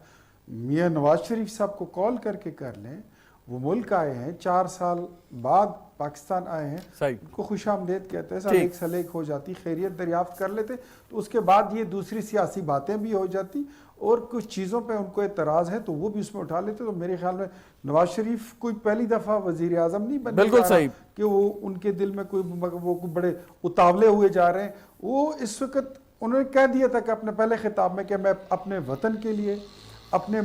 میاں نواز شریف صاحب کو کال کر کے کر لیں. وہ ملک آئے ہیں, 4 سال بعد پاکستان آئے ہیں, ان کو خوش آمدید کہتے ہیں, سلیک سلیک ہو جاتی, خیریت دریافت کر لیتے, تو اس کے بعد یہ دوسری سیاسی باتیں بھی ہو جاتی اور کچھ چیزوں پہ ان کو اعتراض ہے تو وہ بھی اس میں اٹھا لیتے. تو میرے خیال میں نواز شریف کوئی پہلی دفعہ وزیر اعظم نہیں بنے بالکل صحیح کہ وہ ان کے دل میں وہ بڑے اتاولے ہوئے جا رہے ہیں. وہ اس وقت انہوں نے کہہ دیا تھا کہ اپنے پہلے خطاب میں کہ میں اپنے وطن کے لیے, اپنی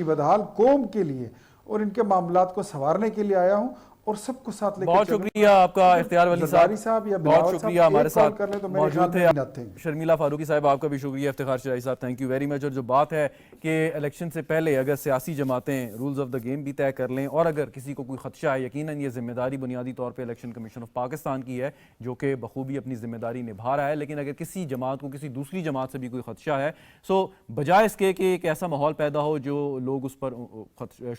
بدحال قوم کے لیے اور ان کے معاملات کو سنوارنے کے لیے آیا ہوں اور سب کو ساتھ لے کے. بہت شکریہ آپ کا اختیار ولی صاحب, یا بہت شکریہ ہمارے ساتھ موجود تھے. موجود شرمیلا فاروقی صاحب آپ کا بھی شکریہ, افتخار شرائع صاحب تھینک یو ویری مچ. اور جو بات ہے کہ الیکشن سے پہلے اگر سیاسی جماعتیں رولز آف دا گیم بھی طے کر لیں اور اگر کسی کو کوئی خدشہ ہے, یقیناً یہ ذمہ داری بنیادی طور پہ الیکشن کمیشن آف پاکستان کی ہے جو کہ بخوبی اپنی ذمہ داری نبھا رہا ہے, لیکن اگر کسی جماعت کو کسی دوسری جماعت سے بھی کوئی خدشہ ہے سو بجائے اس کے کہ ایک ایسا ماحول پیدا ہو جو لوگ اس پر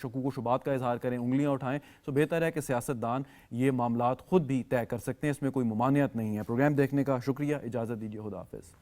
شکوک و شبہات کا اظہار کریں, انگلیاں اٹھائیں, سو بہتر ہے کہ سیاستدان یہ معاملات خود بھی طے کر سکتے ہیں, اس میں کوئی ممانعت نہیں ہے. پروگرام دیکھنے کا شکریہ, اجازت دیجیے, خدا حافظ.